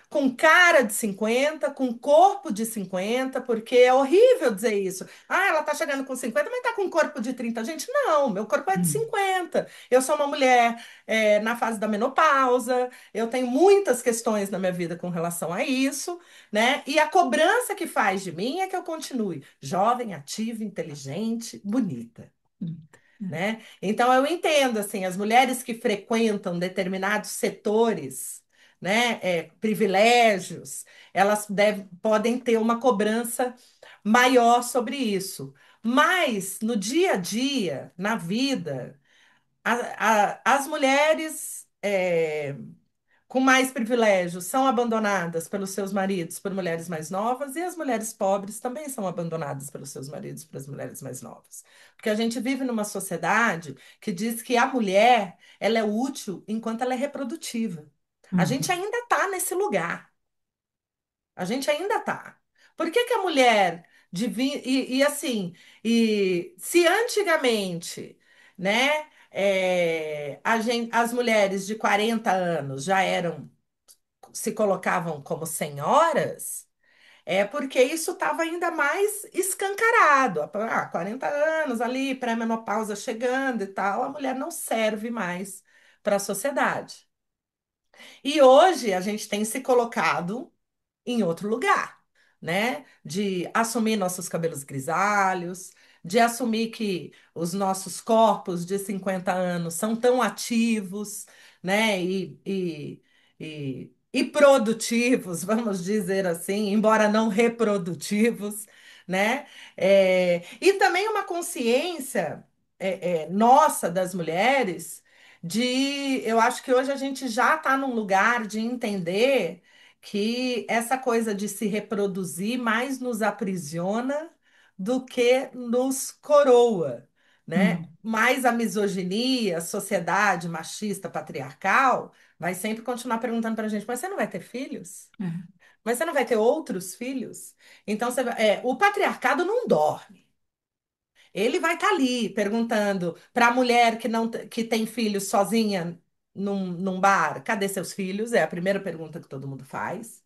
Com cara de 50, com corpo de 50, porque é horrível dizer isso. Ah, ela tá chegando com 50, mas tá com corpo de 30. Gente, não, meu corpo é de Hum, 50. Eu sou uma mulher, na fase da menopausa. Eu tenho muitas questões na minha vida com relação a isso, né? E a cobrança que faz de mim é que eu continue jovem, ativa, inteligente, bonita, é. né? Então eu entendo assim, as mulheres que frequentam determinados setores, né, privilégios, podem ter uma cobrança maior sobre isso. Mas no dia a dia, na vida, as mulheres com mais privilégios são abandonadas pelos seus maridos por mulheres mais novas, e as mulheres pobres também são abandonadas pelos seus maridos por as mulheres mais novas. Porque a gente vive numa sociedade que diz que a mulher, ela é útil enquanto ela é reprodutiva. A gente Uhum, ainda está nesse lugar. A gente ainda está. Por que que a mulher devia. E assim, e se antigamente, né, as mulheres de 40 anos já eram, se colocavam como senhoras, é porque isso estava ainda mais escancarado. 40 anos ali, pré-menopausa chegando e tal, a mulher não serve mais para a sociedade. E hoje a gente tem se colocado em outro lugar, né? De assumir nossos cabelos grisalhos, de assumir que os nossos corpos de 50 anos são tão ativos, né? E produtivos, vamos dizer assim, embora não reprodutivos, né? E também uma consciência nossa das mulheres eu acho que hoje a gente já está num lugar de entender que essa coisa de se reproduzir mais nos aprisiona do que nos coroa, né? uhum, Mais a misoginia, a sociedade machista, patriarcal, vai sempre continuar perguntando para a gente: mas você não vai ter filhos? é, Mas você não vai ter outros filhos? Então, o patriarcado não dorme. Ele vai estar ali perguntando para a mulher que não que tem filhos sozinha num bar: cadê seus filhos? É a primeira pergunta que todo mundo faz,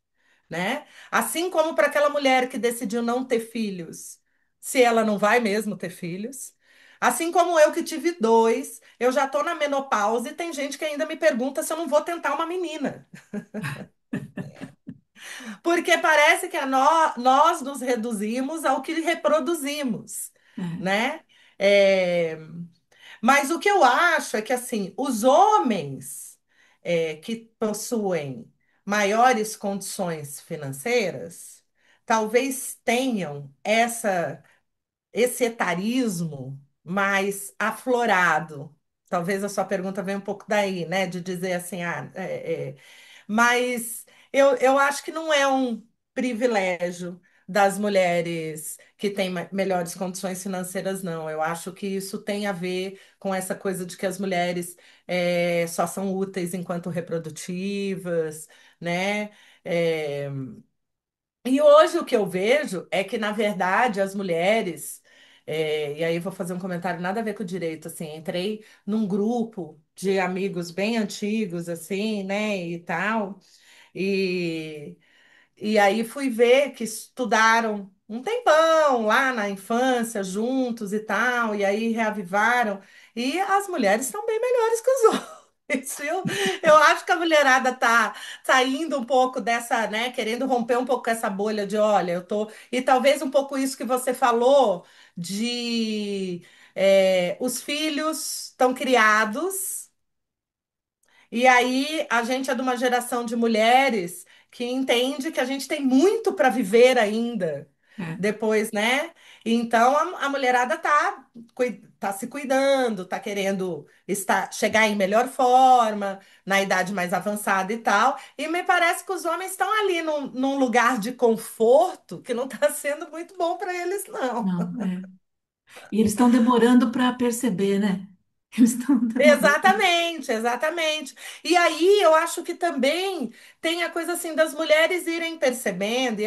né? Assim como para aquela mulher que decidiu não ter filhos, se ela não vai mesmo ter filhos. Assim como eu que tive dois, eu já estou na menopausa e tem gente que ainda me pergunta se eu não vou tentar uma menina. Porque parece que nós nos reduzimos ao que reproduzimos, é, né? É, Mas o que eu acho é que assim, os homens que possuem maiores condições financeiras talvez tenham esse etarismo mais aflorado. Talvez a sua pergunta venha um pouco daí, né? De dizer assim, mas eu acho que não é um privilégio das mulheres que têm melhores condições financeiras, não. Eu acho que isso tem a ver com essa coisa de que as mulheres só são úteis enquanto reprodutivas, né? É, e hoje o que eu vejo é que, na verdade, as mulheres, e aí eu vou fazer um comentário nada a ver com o direito, assim, entrei num grupo de amigos bem antigos, assim, né, e tal, e e aí fui ver que estudaram um tempão lá na infância, juntos e tal, e aí reavivaram. E as mulheres estão bem melhores que os homens. Eu acho que a mulherada tá saindo um pouco dessa, né, querendo romper um pouco essa bolha de, olha, eu tô. E talvez um pouco isso que você falou de os filhos estão criados. E aí, a gente é de uma geração de mulheres que entende que a gente tem muito para viver ainda, É. Depois, né? Então a mulherada tá se cuidando, tá querendo chegar em melhor forma, na idade mais avançada e tal. E me parece que os homens estão ali num lugar de conforto que não está sendo muito bom para eles, não. Não, é. E eles estão demorando para perceber, né? Eles estão demorando. Exatamente, exatamente. E aí eu acho que também tem a coisa assim das mulheres irem percebendo, e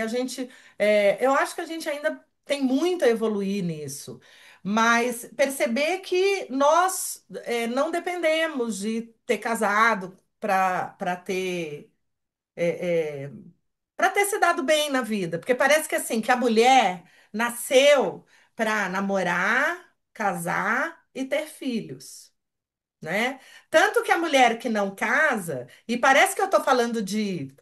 eu acho que a gente ainda tem muito a evoluir nisso, mas perceber que nós não dependemos de ter casado para ter para ter se dado bem na vida, porque parece que assim que a mulher nasceu para namorar, casar e ter filhos, né? Tanto que a mulher que não casa, e parece que eu estou falando de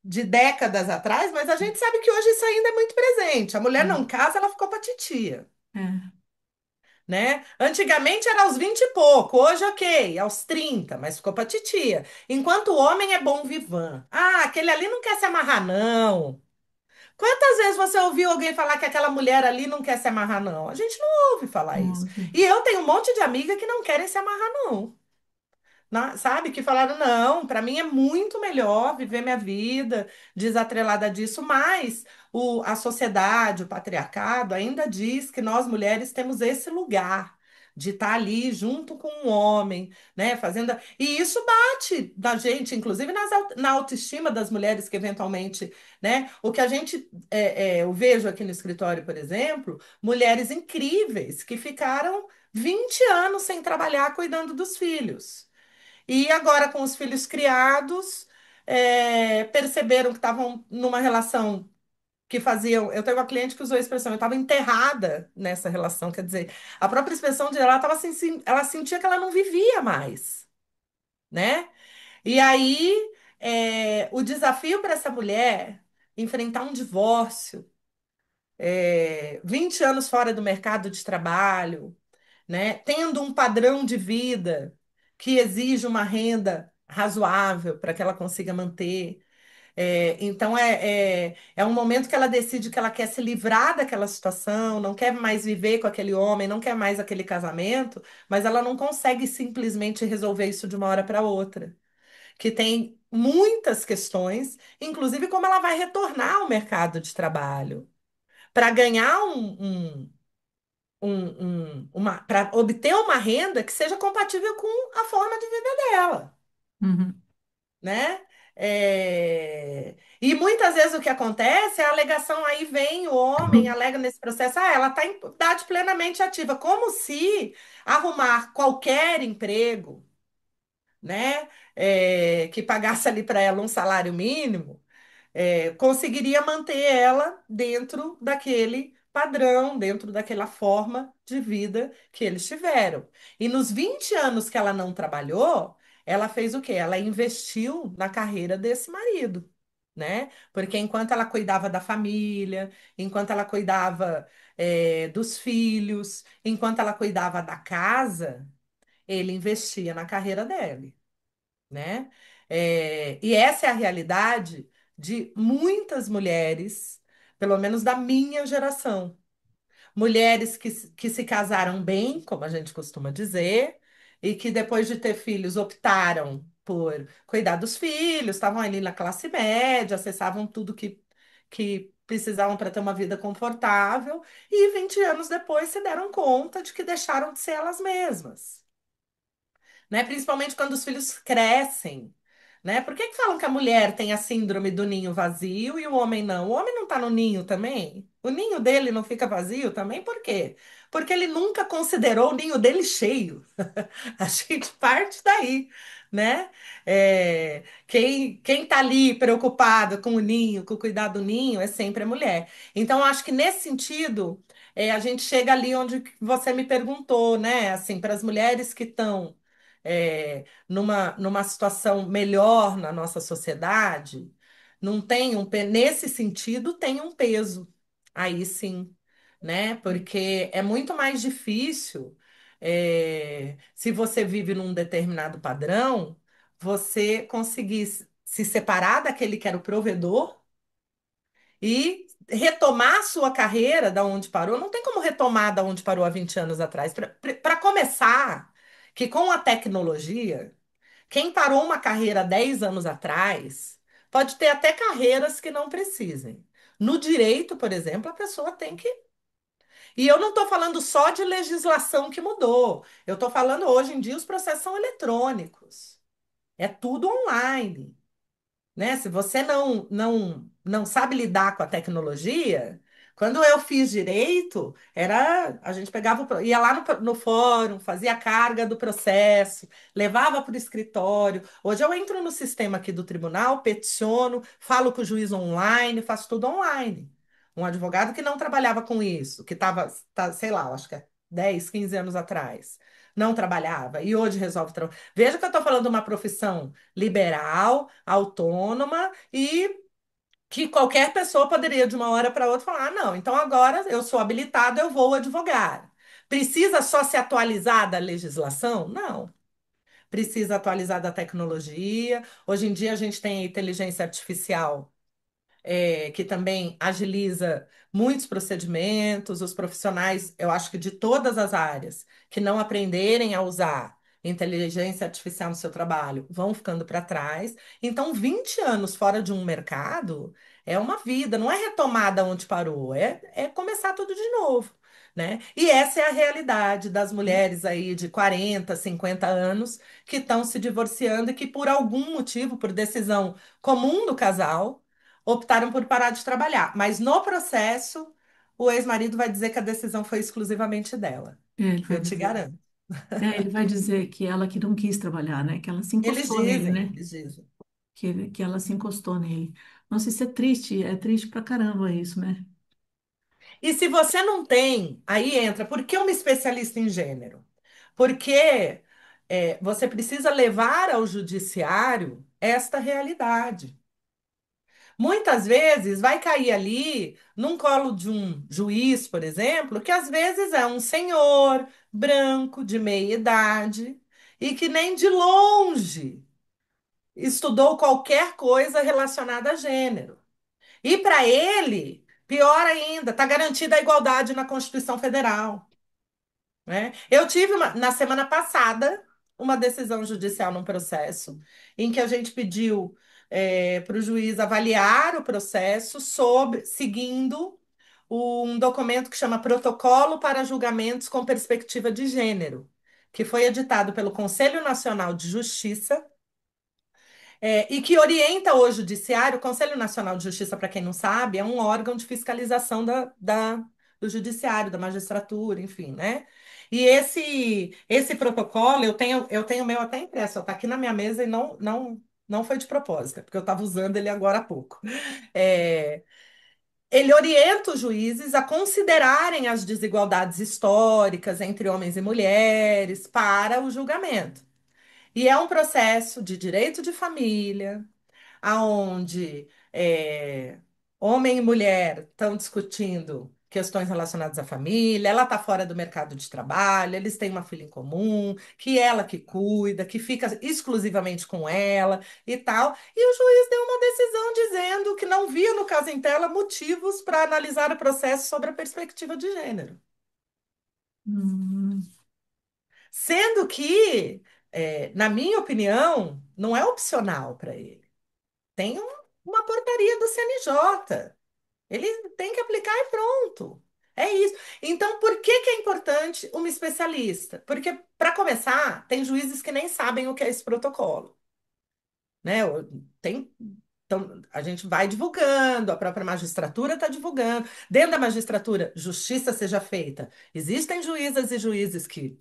décadas atrás, mas a gente sabe que hoje isso ainda é muito presente. A mulher não casa, ela ficou para titia, É, né? Antigamente era aos 20 e pouco, hoje ok, aos 30, mas ficou para titia. Enquanto o homem é bom vivan. Ah, aquele ali não quer se amarrar, não. Quantas vezes você ouviu alguém falar que aquela mulher ali não quer se amarrar, não? A gente não ouve falar isso. não, E eu tenho um monte de amiga que não querem se amarrar, não. Sabe, que falaram, não, para mim é muito melhor viver minha vida desatrelada disso, mas a sociedade, o patriarcado ainda diz que nós mulheres temos esse lugar de estar ali junto com um homem, né, fazendo... E isso bate da gente, inclusive na autoestima das mulheres que eventualmente, né, o que a gente, eu vejo aqui no escritório, por exemplo, mulheres incríveis que ficaram 20 anos sem trabalhar cuidando dos filhos. E agora, com os filhos criados, perceberam que estavam numa relação que faziam. Eu tenho uma cliente que usou a expressão, eu estava enterrada nessa relação. Quer dizer, a própria expressão de ela estava assim, ela sentia que ela não vivia mais, né? E aí, o desafio para essa mulher enfrentar um divórcio, 20 anos fora do mercado de trabalho, né? Tendo um padrão de vida que exige uma renda razoável para que ela consiga manter. Então é um momento que ela decide que ela quer se livrar daquela situação, não quer mais viver com aquele homem, não quer mais aquele casamento, mas ela não consegue simplesmente resolver isso de uma hora para outra. Que tem muitas questões, inclusive como ela vai retornar ao mercado de trabalho para ganhar para obter uma renda que seja compatível com a forma de vida dela, uhum, né? E muitas vezes o que acontece é a alegação, aí vem o homem, alega nesse processo, ela está em idade plenamente ativa, como se arrumar qualquer emprego, né, que pagasse ali para ela um salário mínimo, conseguiria manter ela dentro daquele padrão, dentro daquela forma de vida que eles tiveram. E nos 20 anos que ela não trabalhou, ela fez o quê? Ela investiu na carreira desse marido, né? Porque enquanto ela cuidava da família, enquanto ela cuidava, dos filhos, enquanto ela cuidava da casa, ele investia na carreira dele, né? E essa é a realidade de muitas mulheres, pelo menos da minha geração. Mulheres que se casaram bem, como a gente costuma dizer, e que depois de ter filhos optaram por cuidar dos filhos, estavam ali na classe média, acessavam tudo que precisavam para ter uma vida confortável, e 20 anos depois se deram conta de que deixaram de ser elas mesmas, né? Principalmente quando os filhos crescem, né? Por que que falam que a mulher tem a síndrome do ninho vazio e o homem não? O homem não está no ninho também? O ninho dele não fica vazio também? Por quê? Porque ele nunca considerou o ninho dele cheio. A gente parte daí, né? Quem tá ali preocupado com o ninho, com o cuidado do ninho, é sempre a mulher. Então, eu acho que nesse sentido, a gente chega ali onde você me perguntou, né? Assim, para as mulheres que estão numa situação melhor na nossa sociedade, não tem nesse sentido, tem um peso. Aí sim, né? Porque é muito mais difícil, se você vive num determinado padrão, você conseguir se separar daquele que era o provedor e retomar a sua carreira da onde parou, não tem como retomar da onde parou há 20 anos atrás. Para começar, que com a tecnologia, quem parou uma carreira há 10 anos atrás pode ter até carreiras que não precisem. No direito, por exemplo, a pessoa tem que. E eu não estou falando só de legislação que mudou. Eu estou falando hoje em dia os processos são eletrônicos. É tudo online, né? Se você não sabe lidar com a tecnologia, quando eu fiz direito, era a gente pegava, ia lá no fórum, fazia a carga do processo, levava para o escritório. Hoje eu entro no sistema aqui do tribunal, peticiono, falo com o juiz online, faço tudo online. Um advogado que não trabalhava com isso, que estava, sei lá, acho que é 10, 15 anos atrás, não trabalhava e hoje resolve trabalhar. Veja que eu estou falando de uma profissão liberal, autônoma e que qualquer pessoa poderia, de uma hora para outra, falar: ah, não, então agora eu sou habilitado, eu vou advogar. Precisa só se atualizar da legislação? Não. Precisa atualizar da tecnologia. Hoje em dia a gente tem a inteligência artificial que também agiliza muitos procedimentos. Os profissionais, eu acho que de todas as áreas, que não aprenderem a usar inteligência artificial no seu trabalho, vão ficando para trás. Então, 20 anos fora de um mercado é uma vida, não é retomada onde parou, é começar tudo de novo. Né? E essa é a realidade das mulheres aí de 40, 50 anos que estão se divorciando e que, por algum motivo, por decisão comum do casal, optaram por parar de trabalhar. Mas no processo, o ex-marido vai dizer que a decisão foi exclusivamente dela. Ele vai Eu te dizer. garanto. Ele vai dizer que ela que não quis trabalhar, né? Que ela se encostou nele, né? Eles dizem. Que ela se encostou nele. Nossa, isso é triste pra caramba isso, né? E se você não tem, aí entra, por que uma especialista em gênero? Porque você precisa levar ao judiciário esta realidade. Muitas vezes vai cair ali num colo de um juiz, por exemplo, que às vezes é um senhor branco de meia idade e que nem de longe estudou qualquer coisa relacionada a gênero. E para ele, pior ainda, está garantida a igualdade na Constituição Federal. Né? Eu tive na semana passada uma decisão judicial num processo em que a gente pediu para o juiz avaliar o processo seguindo um documento que chama Protocolo para Julgamentos com Perspectiva de Gênero, que foi editado pelo Conselho Nacional de Justiça e que orienta o judiciário. O Conselho Nacional de Justiça, para quem não sabe, é um órgão de fiscalização do judiciário, da magistratura, enfim, né? E esse protocolo, eu tenho o meu até impresso, está aqui na minha mesa e não foi de propósito, é porque eu estava usando ele agora há pouco. É, ele orienta os juízes a considerarem as desigualdades históricas entre homens e mulheres para o julgamento. E é um processo de direito de família, aonde homem e mulher estão discutindo questões relacionadas à família, ela está fora do mercado de trabalho, eles têm uma filha em comum, que ela que cuida, que fica exclusivamente com ela e tal. E o juiz deu uma decisão dizendo que não via no caso em tela motivos para analisar o processo sobre a perspectiva de gênero. Hum, Sendo que, na minha opinião, não é opcional para ele. Tem uma portaria do CNJ. Ele tem que aplicar e pronto. É isso. Então, por que que é importante uma especialista? Porque, para começar, tem juízes que nem sabem o que é esse protocolo, né? Tem, então, a gente vai divulgando, a própria magistratura está divulgando. Dentro da magistratura, justiça seja feita. Existem juízas e juízes que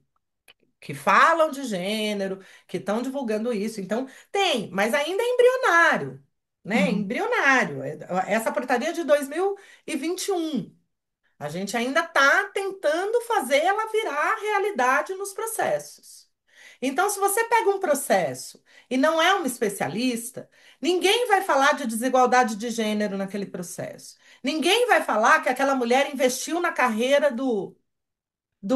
falam de gênero, que estão divulgando isso. Então, tem, mas ainda é embrionário, né? uhum. Embrionário. Essa portaria é de 2021. A gente ainda está tentando fazer ela virar realidade nos processos. Então, se você pega um processo e não é um especialista, ninguém vai falar de desigualdade de gênero naquele processo. Ninguém vai falar que aquela mulher investiu na carreira do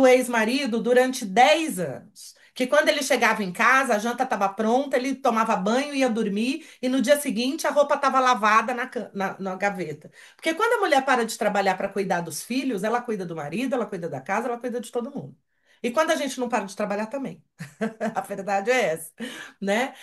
ex-marido durante 10 anos, Que quando ele chegava em casa, a janta estava pronta, ele tomava banho, ia dormir, e no dia seguinte a roupa estava lavada na gaveta. Porque quando a mulher para de trabalhar para cuidar dos filhos, ela cuida do marido, ela cuida da casa, ela cuida de todo mundo. E quando a gente não para de trabalhar também. A verdade é essa, né?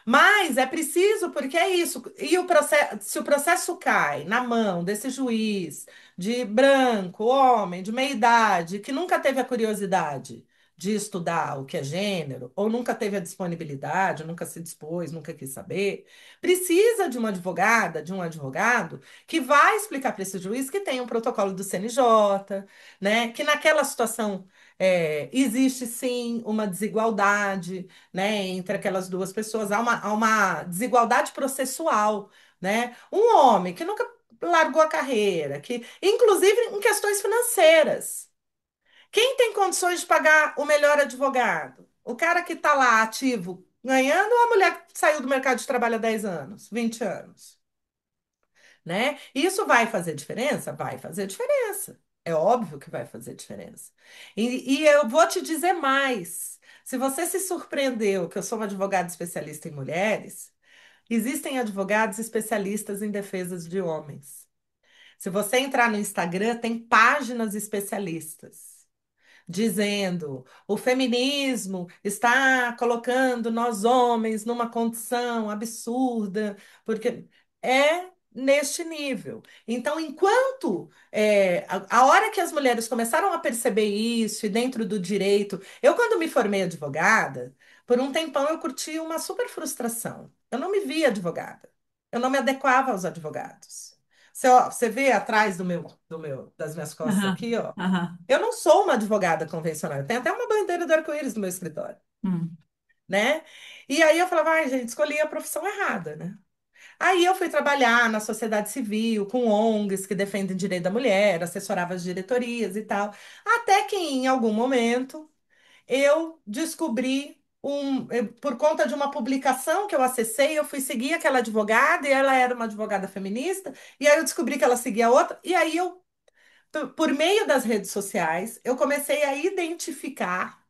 Mas é preciso, porque é isso. E o processo, se o processo cai na mão desse juiz de branco, homem, de meia idade, que nunca teve a curiosidade de estudar o que é gênero, ou nunca teve a disponibilidade, nunca se dispôs, nunca quis saber, precisa de uma advogada, de um advogado, que vai explicar para esse juiz que tem um protocolo do CNJ, né? Que naquela situação existe sim uma desigualdade, né, entre aquelas duas pessoas. Há uma desigualdade processual, né? Um homem que nunca largou a carreira, que, inclusive em questões financeiras. Quem tem condições de pagar o melhor advogado? O cara que está lá ativo ganhando ou a mulher que saiu do mercado de trabalho há 10 anos, 20 anos? Né? Isso vai fazer diferença? Vai fazer diferença. É óbvio que vai fazer diferença. E eu vou te dizer mais. Se você se surpreendeu que eu sou uma advogada especialista em mulheres, existem advogados especialistas em defesas de homens. Se você entrar no Instagram, tem páginas especialistas dizendo o feminismo está colocando nós homens numa condição absurda, porque é neste nível. Então, enquanto a hora que as mulheres começaram a perceber isso e dentro do direito, eu quando me formei advogada, por um tempão eu curti uma super frustração. Eu não me via advogada. Eu não me adequava aos advogados. Você vê atrás das minhas costas Aham, aqui, ó. aham, Eu não sou uma advogada convencional. Eu tenho até uma bandeira do arco-íris no meu escritório, hum. né? E aí eu falava, ai, gente, escolhi a profissão errada, né? Aí eu fui trabalhar na sociedade civil, com ONGs que defendem direito da mulher, assessorava as diretorias e tal. Até que em algum momento eu descobri por conta de uma publicação que eu acessei, eu fui seguir aquela advogada e ela era uma advogada feminista, e aí eu descobri que ela seguia outra, e aí eu por meio das redes sociais, eu comecei a identificar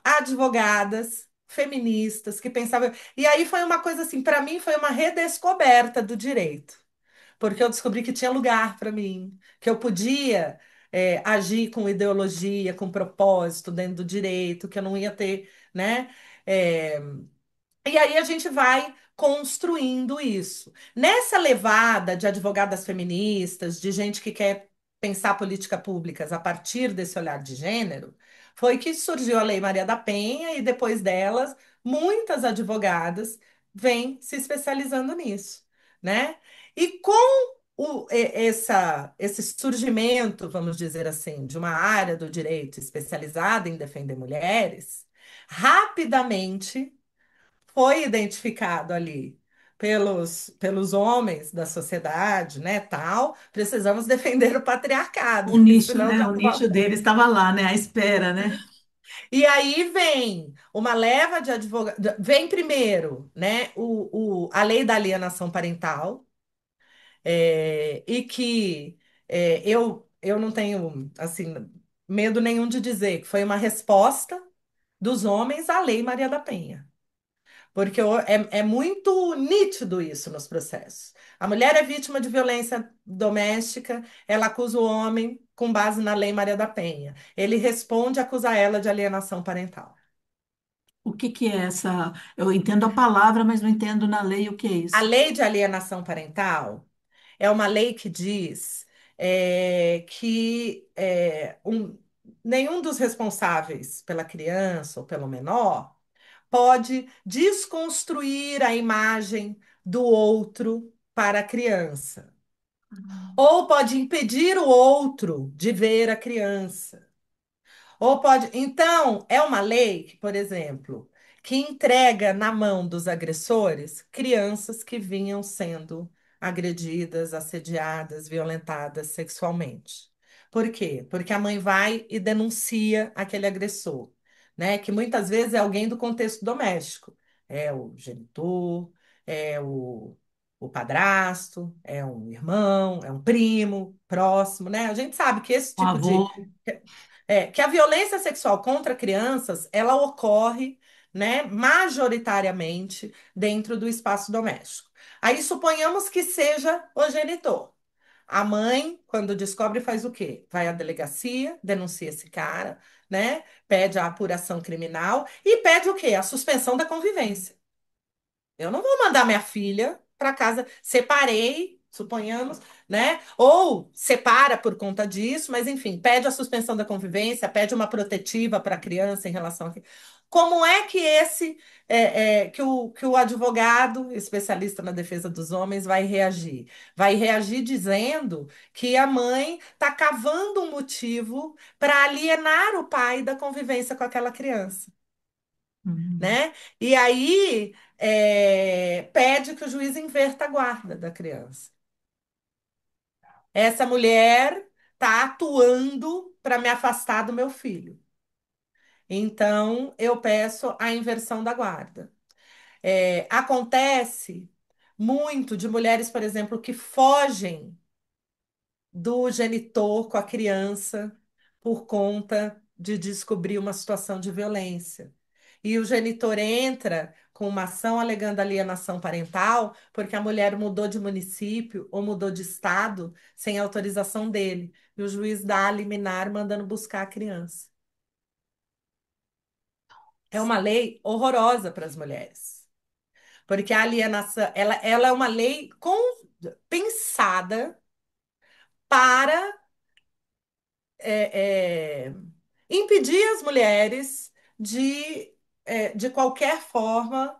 advogadas feministas que pensavam. E aí foi uma coisa assim, para mim foi uma redescoberta do direito, porque eu descobri que tinha lugar para mim, que eu podia agir com ideologia, com propósito dentro do direito, que eu não ia ter, né? é, e aí a gente vai construindo isso. Nessa levada de advogadas feministas, de gente que quer pensar políticas públicas a partir desse olhar de gênero, foi que surgiu a Lei Maria da Penha e depois delas, muitas advogadas vêm se especializando nisso, né? E com esse surgimento, vamos dizer assim, de uma área do direito especializada em defender mulheres, rapidamente foi identificado ali pelos homens da sociedade, né, tal, precisamos defender o patriarcado, O porque nicho, senão de né? O alguma nicho forma. dele estava lá, né? À espera, né? E aí vem uma leva de advogados, vem primeiro, né, a lei da alienação parental, e que eu não tenho, assim, medo nenhum de dizer que foi uma resposta dos homens à Lei Maria da Penha. Porque é muito nítido isso nos processos. A mulher é vítima de violência doméstica, ela acusa o homem com base na Lei Maria da Penha. Ele responde e acusa ela de alienação parental. O que que é essa? Eu entendo a palavra, mas não entendo na lei o que é A isso. lei de alienação parental é uma lei que diz que nenhum dos responsáveis pela criança ou pelo menor pode desconstruir a imagem do outro para a criança, ou pode impedir o outro de ver a criança. Ou pode. Então, é uma lei que, por exemplo, que entrega na mão dos agressores crianças que vinham sendo agredidas, assediadas, violentadas sexualmente. Por quê? Porque a mãe vai e denuncia aquele agressor, né? Que muitas vezes é alguém do contexto doméstico. É o genitor, é o padrasto, é um irmão, é um primo próximo, né? A gente sabe que esse Um tipo de avô. que a violência sexual contra crianças, ela ocorre, né, majoritariamente dentro do espaço doméstico. Aí suponhamos que seja o genitor. A mãe, quando descobre, faz o quê? Vai à delegacia, denuncia esse cara, né? Pede a apuração criminal e pede o quê? A suspensão da convivência. Eu não vou mandar minha filha para casa. Separei, suponhamos, né? Ou separa por conta disso, mas enfim, pede a suspensão da convivência, pede uma protetiva para a criança em relação a. Como é que que o advogado, especialista na defesa dos homens, vai reagir? Vai reagir dizendo que a mãe está cavando um motivo para alienar o pai da convivência com aquela criança, Hum. né? E aí pede que o juiz inverta a guarda da criança. Essa mulher está atuando para me afastar do meu filho. Então, eu peço a inversão da guarda. Acontece muito de mulheres, por exemplo, que fogem do genitor com a criança por conta de descobrir uma situação de violência. E o genitor entra com uma ação alegando alienação parental porque a mulher mudou de município ou mudou de estado sem autorização dele. E o juiz dá a liminar mandando buscar a criança. É uma lei horrorosa para as mulheres, porque a alienação, ela é uma lei pensada para é, é, impedir as mulheres de qualquer forma,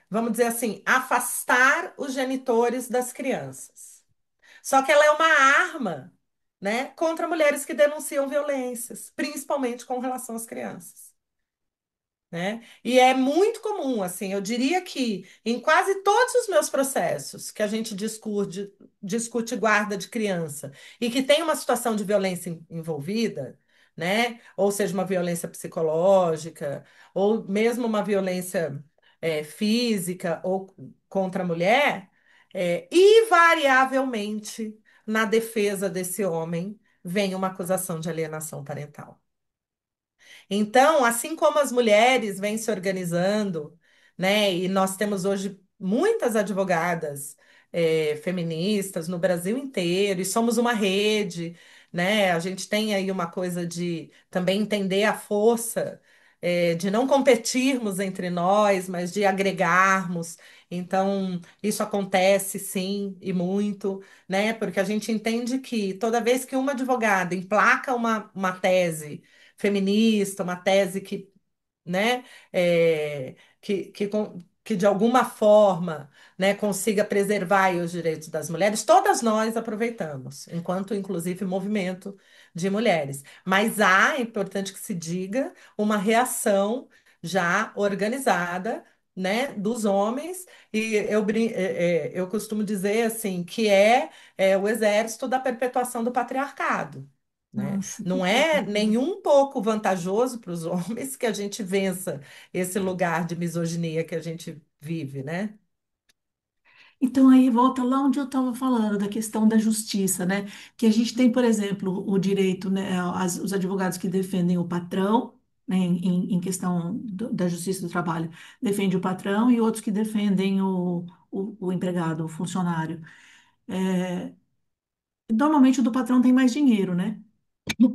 vamos dizer assim, afastar os genitores das crianças. Só que ela é uma arma, né, contra mulheres que denunciam violências, principalmente com relação às crianças, né? E é muito comum, assim, eu diria que em quase todos os meus processos que a gente discute guarda de criança e que tem uma situação de violência envolvida, né? Ou seja, uma violência psicológica, ou mesmo uma violência física ou contra a mulher, invariavelmente, na defesa desse homem, vem uma acusação de alienação parental. Então, assim como as mulheres vêm se organizando, né, e nós temos hoje muitas advogadas feministas no Brasil inteiro, e somos uma rede, né? A gente tem aí uma coisa de também entender a força, de não competirmos entre nós, mas de agregarmos. Então, isso acontece sim, e muito, né? Porque a gente entende que toda vez que uma advogada emplaca uma tese feminista, uma tese que, né, que de alguma forma, né, consiga preservar aí os direitos das mulheres, todas nós aproveitamos, enquanto inclusive movimento de mulheres. Mas há, é importante que se diga, uma reação já organizada, né, dos homens, e eu costumo dizer assim que o exército da perpetuação do patriarcado. Né? Nossa, que Não é terrível. nem um pouco vantajoso para os homens que a gente vença esse lugar de misoginia que a gente vive, né? Então, aí volta lá onde eu estava falando, da questão da justiça, né? Que a gente tem, por exemplo, o direito, né? Os advogados que defendem o patrão, né? Em questão da justiça do trabalho, defende o patrão, e outros que defendem o empregado, o funcionário. É, normalmente o do patrão tem mais dinheiro, né?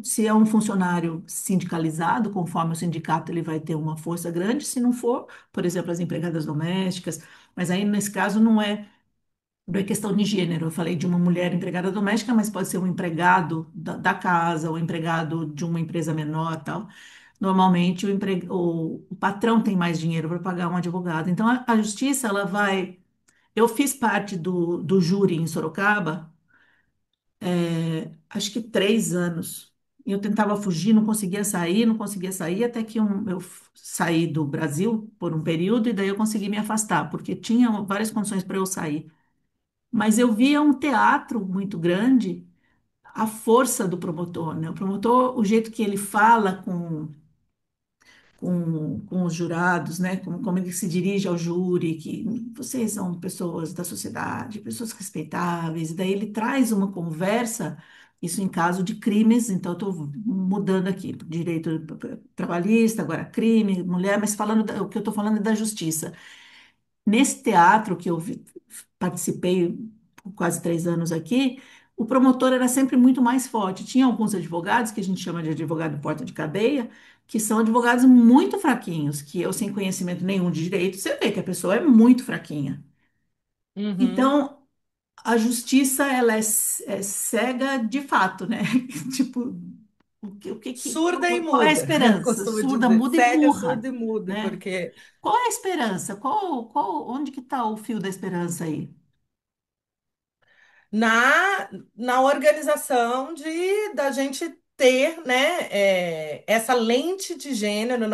Se é um funcionário sindicalizado, conforme o sindicato, ele vai ter uma força grande. Se não for, por exemplo, as empregadas domésticas, mas aí nesse caso não é questão de gênero. Eu falei de uma mulher empregada doméstica, mas pode ser um empregado da casa, ou empregado de uma empresa menor, tal. Normalmente o patrão tem mais dinheiro para pagar um advogado. Então a justiça, ela vai. Eu fiz parte do júri em Sorocaba, acho que 3 anos. E eu tentava fugir, não conseguia sair, não conseguia sair, até que eu saí do Brasil por um período, e daí eu consegui me afastar, porque tinha várias condições para eu sair. Mas eu via um teatro muito grande, a força do promotor, né? O promotor, o jeito que ele fala com os jurados, né? Como ele se dirige ao júri, que vocês são pessoas da sociedade, pessoas respeitáveis, e daí ele traz uma conversa, isso em caso de crimes, então eu estou mudando aqui, direito trabalhista, agora crime, mulher, mas o que eu estou falando é da justiça. Nesse teatro que participei por quase 3 anos aqui, o promotor era sempre muito mais forte. Tinha alguns advogados, que a gente chama de advogado porta de cadeia, que são advogados muito fraquinhos, que eu, sem conhecimento nenhum de direito, você vê que a pessoa é muito fraquinha. Uhum. Então, a justiça, ela é cega de fato, né? Tipo, Surda e qual é a muda, eu esperança? costumo Surda, dizer. muda e Cega, burra, surda e muda, né? porque Qual é a esperança? Onde que está o fio da esperança aí? na organização da gente ter, né, essa lente de gênero,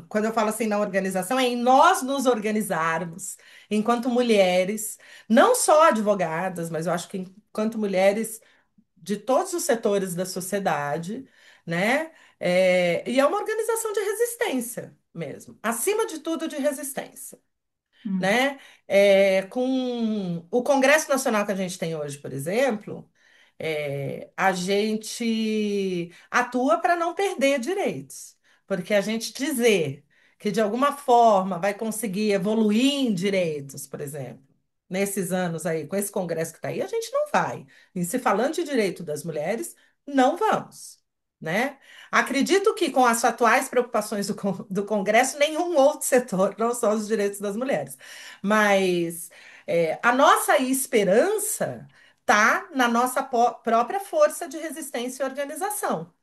quando eu falo assim na organização, é em nós nos organizarmos enquanto mulheres, não só advogadas, mas eu acho que enquanto mulheres de todos os setores da sociedade, né? E é uma organização de resistência mesmo, acima de tudo de resistência, Hum, né? Com o Congresso Nacional que a gente tem hoje, por exemplo, a gente atua para não perder direitos, porque a gente dizer que de alguma forma vai conseguir evoluir em direitos, por exemplo, nesses anos aí, com esse Congresso que está aí, a gente não vai. E se falando de direito das mulheres, não vamos. Né? Acredito que com as atuais preocupações do Congresso, nenhum outro setor, não só os direitos das mulheres. Mas a nossa esperança está na nossa própria força de resistência e organização,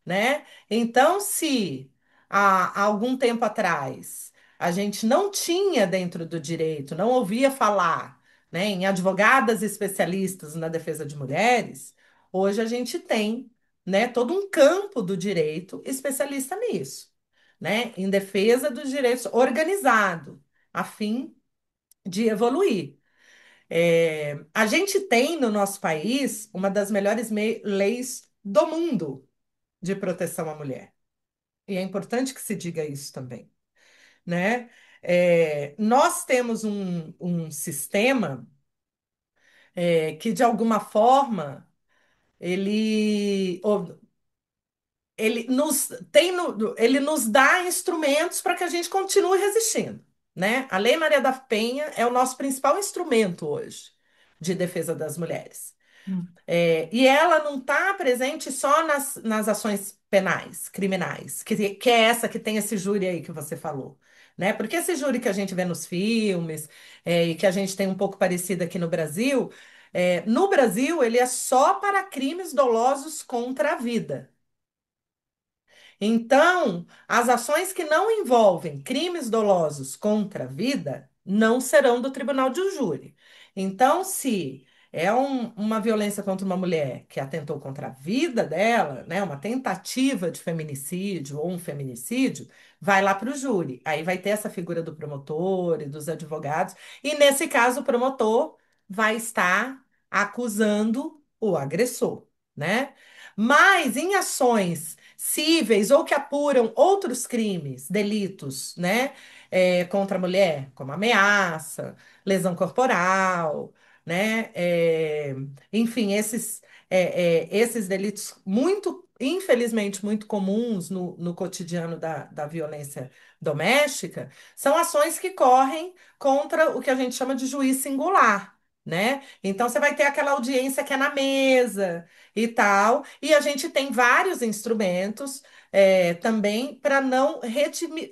né? Então, se há algum tempo atrás a gente não tinha dentro do direito, não ouvia falar, né, em advogadas especialistas na defesa de mulheres, hoje a gente tem, né, todo um campo do direito especialista nisso, né, em defesa dos direitos organizado, a fim de evoluir. A gente tem no nosso país uma das melhores leis do mundo de proteção à mulher. E é importante que se diga isso também, né? Nós temos um sistema que, de alguma forma, ele, ele nos tem, ele nos dá instrumentos para que a gente continue resistindo, né? A Lei Maria da Penha é o nosso principal instrumento hoje de defesa das mulheres. hum, E ela não está presente só nas ações penais, criminais, que é essa que tem esse júri aí que você falou, né? Porque esse júri que a gente vê nos filmes, e que a gente tem um pouco parecido aqui no Brasil ele é só para crimes dolosos contra a vida. Então, as ações que não envolvem crimes dolosos contra a vida não serão do tribunal de júri. Então, se é uma violência contra uma mulher que atentou contra a vida dela, né, uma tentativa de feminicídio ou um feminicídio, vai lá para o júri. Aí vai ter essa figura do promotor e dos advogados, e nesse caso, o promotor vai estar acusando o agressor, né? Mas em ações cíveis ou que apuram outros crimes, delitos, né, contra a mulher, como ameaça, lesão corporal, né, enfim, esses delitos muito, infelizmente, muito comuns no cotidiano da violência doméstica, são ações que correm contra o que a gente chama de juiz singular. Né? Então, você vai ter aquela audiência que é na mesa e tal, e a gente tem vários instrumentos também para não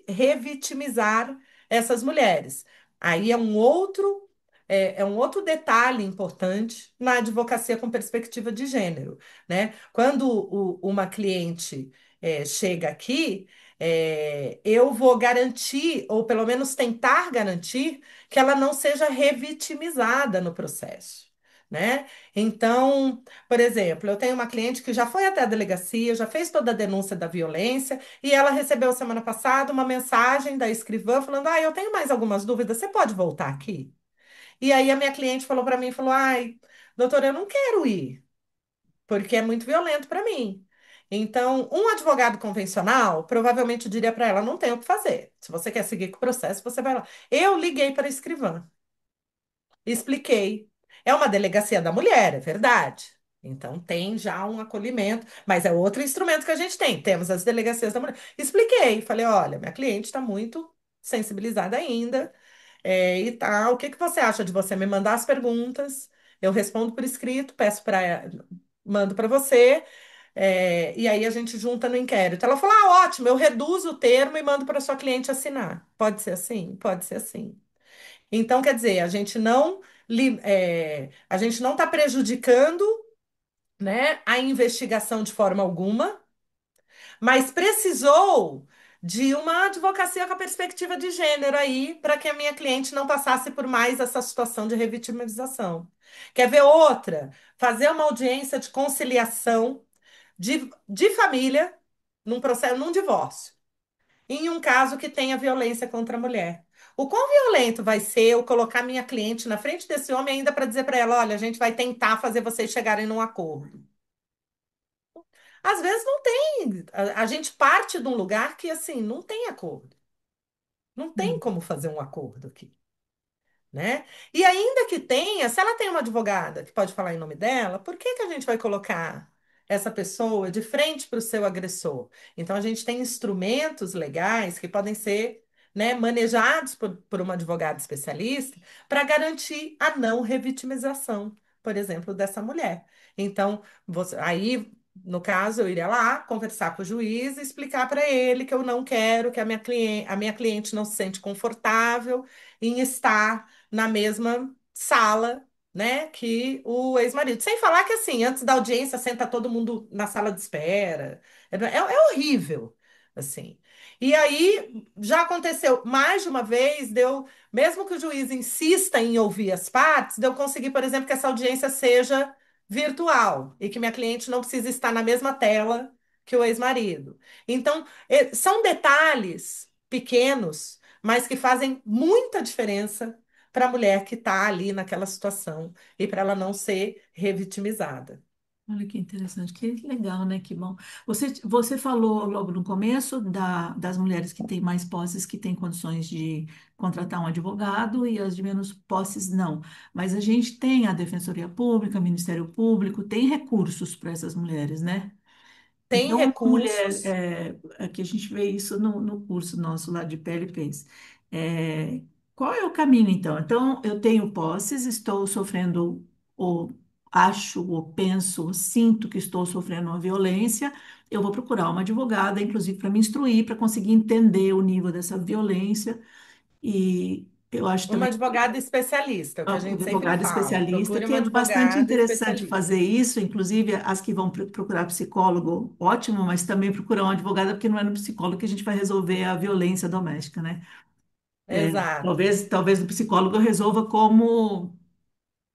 revitimizar essas mulheres. Aí é um outro detalhe importante na advocacia com perspectiva de gênero, né? Quando uma cliente chega aqui, eu vou garantir, ou pelo menos tentar garantir, que ela não seja revitimizada no processo, né? Então, por exemplo, eu tenho uma cliente que já foi até a delegacia, já fez toda a denúncia da violência, e ela recebeu semana passada uma mensagem da escrivã falando: Ah, eu tenho mais algumas dúvidas, você pode voltar aqui? E aí a minha cliente falou para mim, falou: Ai, doutora, eu não quero ir, porque é muito violento para mim. Então, um advogado convencional provavelmente diria para ela: não tem o que fazer. Se você quer seguir com o processo, você vai lá. Eu liguei para a escrivã, expliquei. É uma delegacia da mulher, é verdade. Então, tem já um acolhimento, mas é outro instrumento que a gente tem. Temos as delegacias da mulher. Expliquei, falei: olha, minha cliente está muito sensibilizada ainda, e tal. O que que você acha de você me mandar as perguntas? Eu respondo por escrito, peço para, mando para você. E aí a gente junta no inquérito. Ela falou: ah, ótimo, eu reduzo o termo e mando para sua cliente assinar. Pode ser assim? Pode ser assim. Então, quer dizer, a gente não está prejudicando, né, a investigação de forma alguma, mas precisou de uma advocacia com a perspectiva de gênero aí, para que a minha cliente não passasse por mais essa situação de revitimização. Quer ver outra? Fazer uma audiência de conciliação de família num processo, num divórcio, em um caso que tenha violência contra a mulher. O quão violento vai ser eu colocar minha cliente na frente desse homem ainda para dizer para ela: olha, a gente vai tentar fazer vocês chegarem num acordo. Às vezes não tem. A gente parte de um lugar que assim não tem acordo. Não tem como fazer um acordo aqui, né? E ainda que tenha, se ela tem uma advogada que pode falar em nome dela, por que que a gente vai colocar essa pessoa de frente para o seu agressor? Então, a gente tem instrumentos legais que podem ser, né, manejados por uma advogada especialista para garantir a não revitimização, por exemplo, dessa mulher. Então, aí, no caso, eu iria lá conversar com o juiz e explicar para ele que eu não quero que a minha cliente não se sente confortável em estar na mesma sala, né, que o ex-marido. Sem falar que, assim, antes da audiência, senta todo mundo na sala de espera. É horrível, assim. E aí, já aconteceu mais de uma vez, mesmo que o juiz insista em ouvir as partes, deu conseguir, por exemplo, que essa audiência seja virtual e que minha cliente não precise estar na mesma tela que o ex-marido. Então, são detalhes pequenos, mas que fazem muita diferença para a mulher que está ali naquela situação e para ela não ser revitimizada. Olha que interessante, que legal, né? Que bom. Você falou logo no começo das mulheres que têm mais posses, que têm condições de contratar um advogado e as de menos posses não. Mas a gente tem a Defensoria Pública, Ministério Público, tem recursos para essas mulheres, né? Tem Então, uma mulher, recursos. que a gente vê isso no curso nosso lá de PLPs. É, qual é o caminho, então? Então, eu tenho posses, estou sofrendo, ou acho, ou penso, ou sinto que estou sofrendo uma violência, eu vou procurar uma advogada, inclusive para me instruir, para conseguir entender o nível dessa violência. E eu acho Uma também advogada especialista, é o a que a gente sempre advogada fala. especialista, Procure que uma é bastante advogada interessante especialista. fazer isso, inclusive as que vão procurar psicólogo, ótimo, mas também procurar uma advogada, porque não é no psicólogo que a gente vai resolver a violência doméstica, né? Exato. Talvez o psicólogo resolva como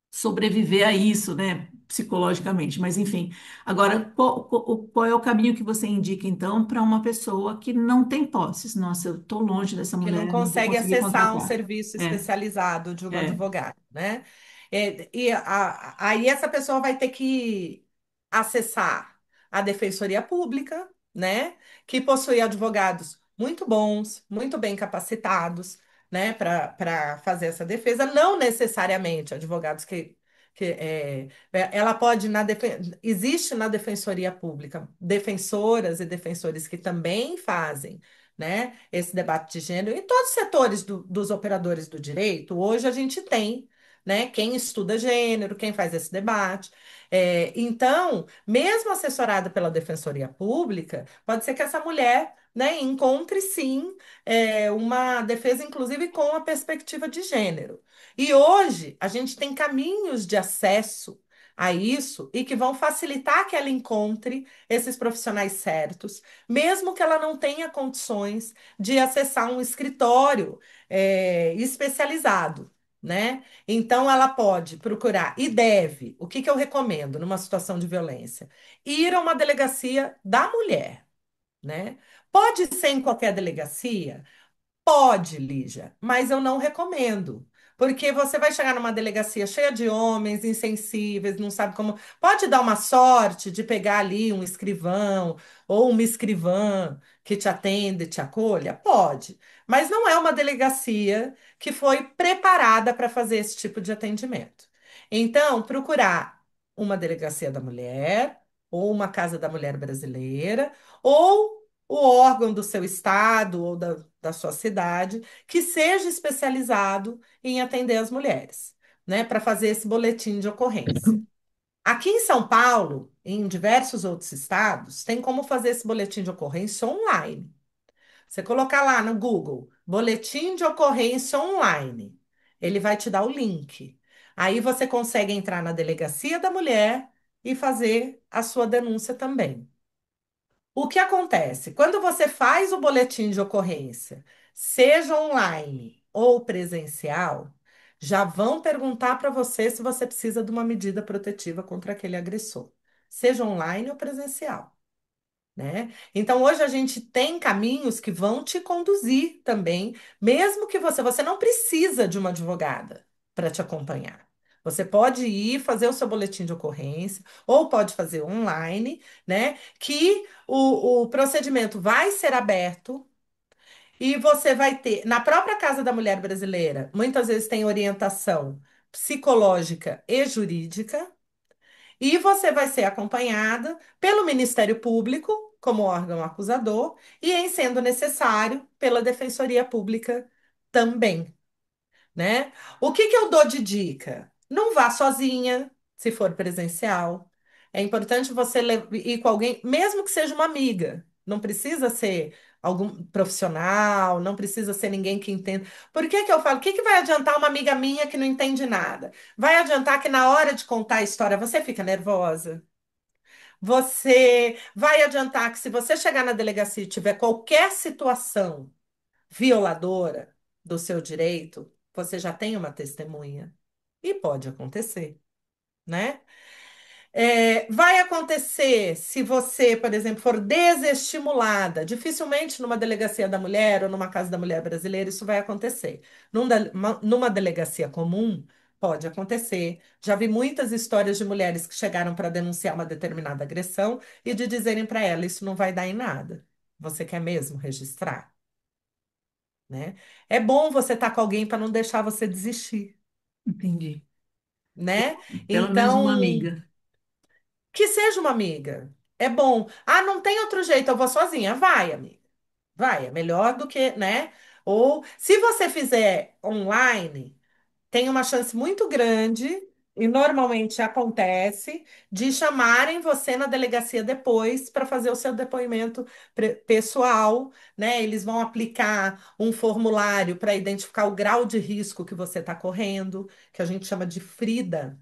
sobreviver a isso, né? Psicologicamente, mas enfim. Agora, qual é o caminho que você indica, então, para uma pessoa que não tem posses? Nossa, eu estou longe dessa Que não mulher, não vou consegue conseguir acessar um contratar. serviço É, especializado de um é. advogado, né? Aí essa pessoa vai ter que acessar a Defensoria Pública, né? Que possui advogados muito bons, muito bem capacitados, né? Para fazer essa defesa, não necessariamente advogados ela pode existe na Defensoria Pública defensoras e defensores que também fazem, né, esse debate de gênero em todos os setores dos operadores do direito. Hoje a gente tem, né, quem estuda gênero, quem faz esse debate. Então, mesmo assessorada pela Defensoria Pública, pode ser que essa mulher, né, encontre sim, uma defesa, inclusive com a perspectiva de gênero. E hoje a gente tem caminhos de acesso a isso e que vão facilitar que ela encontre esses profissionais certos, mesmo que ela não tenha condições de acessar um escritório, especializado, né? Então, ela pode procurar e deve, o que que eu recomendo numa situação de violência? Ir a uma delegacia da mulher, né? Pode ser em qualquer delegacia? Pode, Lígia, mas eu não recomendo. Porque você vai chegar numa delegacia cheia de homens insensíveis, não sabe como. Pode dar uma sorte de pegar ali um escrivão ou uma escrivã que te atende, te acolha? Pode. Mas não é uma delegacia que foi preparada para fazer esse tipo de atendimento. Então, procurar uma delegacia da mulher, ou uma casa da mulher brasileira, ou o órgão do seu estado ou da sua cidade que seja especializado em atender as mulheres, né, para fazer esse boletim de ocorrência. Aqui em São Paulo, em diversos outros estados, tem como fazer esse boletim de ocorrência online. Você colocar lá no Google, boletim de ocorrência online, ele vai te dar o link. Aí você consegue entrar na delegacia da mulher e fazer a sua denúncia também. O que acontece? Quando você faz o boletim de ocorrência, seja online ou presencial, já vão perguntar para você se você precisa de uma medida protetiva contra aquele agressor, seja online ou presencial, né? Então, hoje a gente tem caminhos que vão te conduzir também, mesmo que você não precisa de uma advogada para te acompanhar. Você pode ir fazer o seu boletim de ocorrência, ou pode fazer online, né? Que o procedimento vai ser aberto e você vai ter, na própria Casa da Mulher Brasileira, muitas vezes tem orientação psicológica e jurídica. E você vai ser acompanhada pelo Ministério Público, como órgão acusador, e, em sendo necessário, pela Defensoria Pública também, né? O que que eu dou de dica? Não vá sozinha, se for presencial. É importante você ir com alguém, mesmo que seja uma amiga. Não precisa ser algum profissional, não precisa ser ninguém que entenda. Por que que eu falo? O que que vai adiantar uma amiga minha que não entende nada? Vai adiantar que na hora de contar a história você fica nervosa? Você vai adiantar que se você chegar na delegacia e tiver qualquer situação violadora do seu direito, você já tem uma testemunha. E pode acontecer, né? Vai acontecer se você, por exemplo, for desestimulada. Dificilmente numa delegacia da mulher ou numa casa da mulher brasileira isso vai acontecer. Numa delegacia comum, pode acontecer. Já vi muitas histórias de mulheres que chegaram para denunciar uma determinada agressão e de dizerem para ela: isso não vai dar em nada. Você quer mesmo registrar, né? É bom você estar com alguém para não deixar você desistir, Entendi. né? Pelo menos uma Então, amiga. que seja uma amiga. É bom. Ah, não tem outro jeito, eu vou sozinha. Vai, amiga. Vai, é melhor do que, né? Ou se você fizer online, tem uma chance muito grande, e normalmente acontece, de chamarem você na delegacia depois para fazer o seu depoimento pessoal, né? Eles vão aplicar um formulário para identificar o grau de risco que você está correndo, que a gente chama de FRIDA.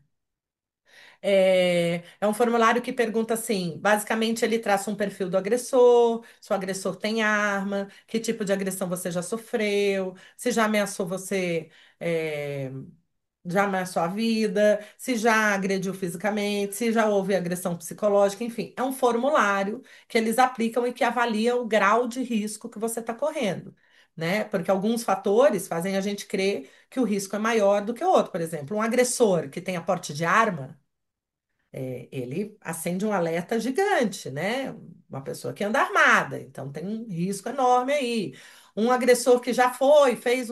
É um formulário que pergunta assim: basicamente, ele traça um perfil do agressor, se o agressor tem arma, que tipo de agressão você já sofreu, se já ameaçou você, é, já ameaçou a vida, se já agrediu fisicamente, se já houve agressão psicológica, enfim, é um formulário que eles aplicam e que avalia o grau de risco que você está correndo. Né? Porque alguns fatores fazem a gente crer que o risco é maior do que o outro. Por exemplo, um agressor que tem porte de arma, ele acende um alerta gigante, né? Uma pessoa que anda armada, então tem um risco enorme aí. Um agressor que já fez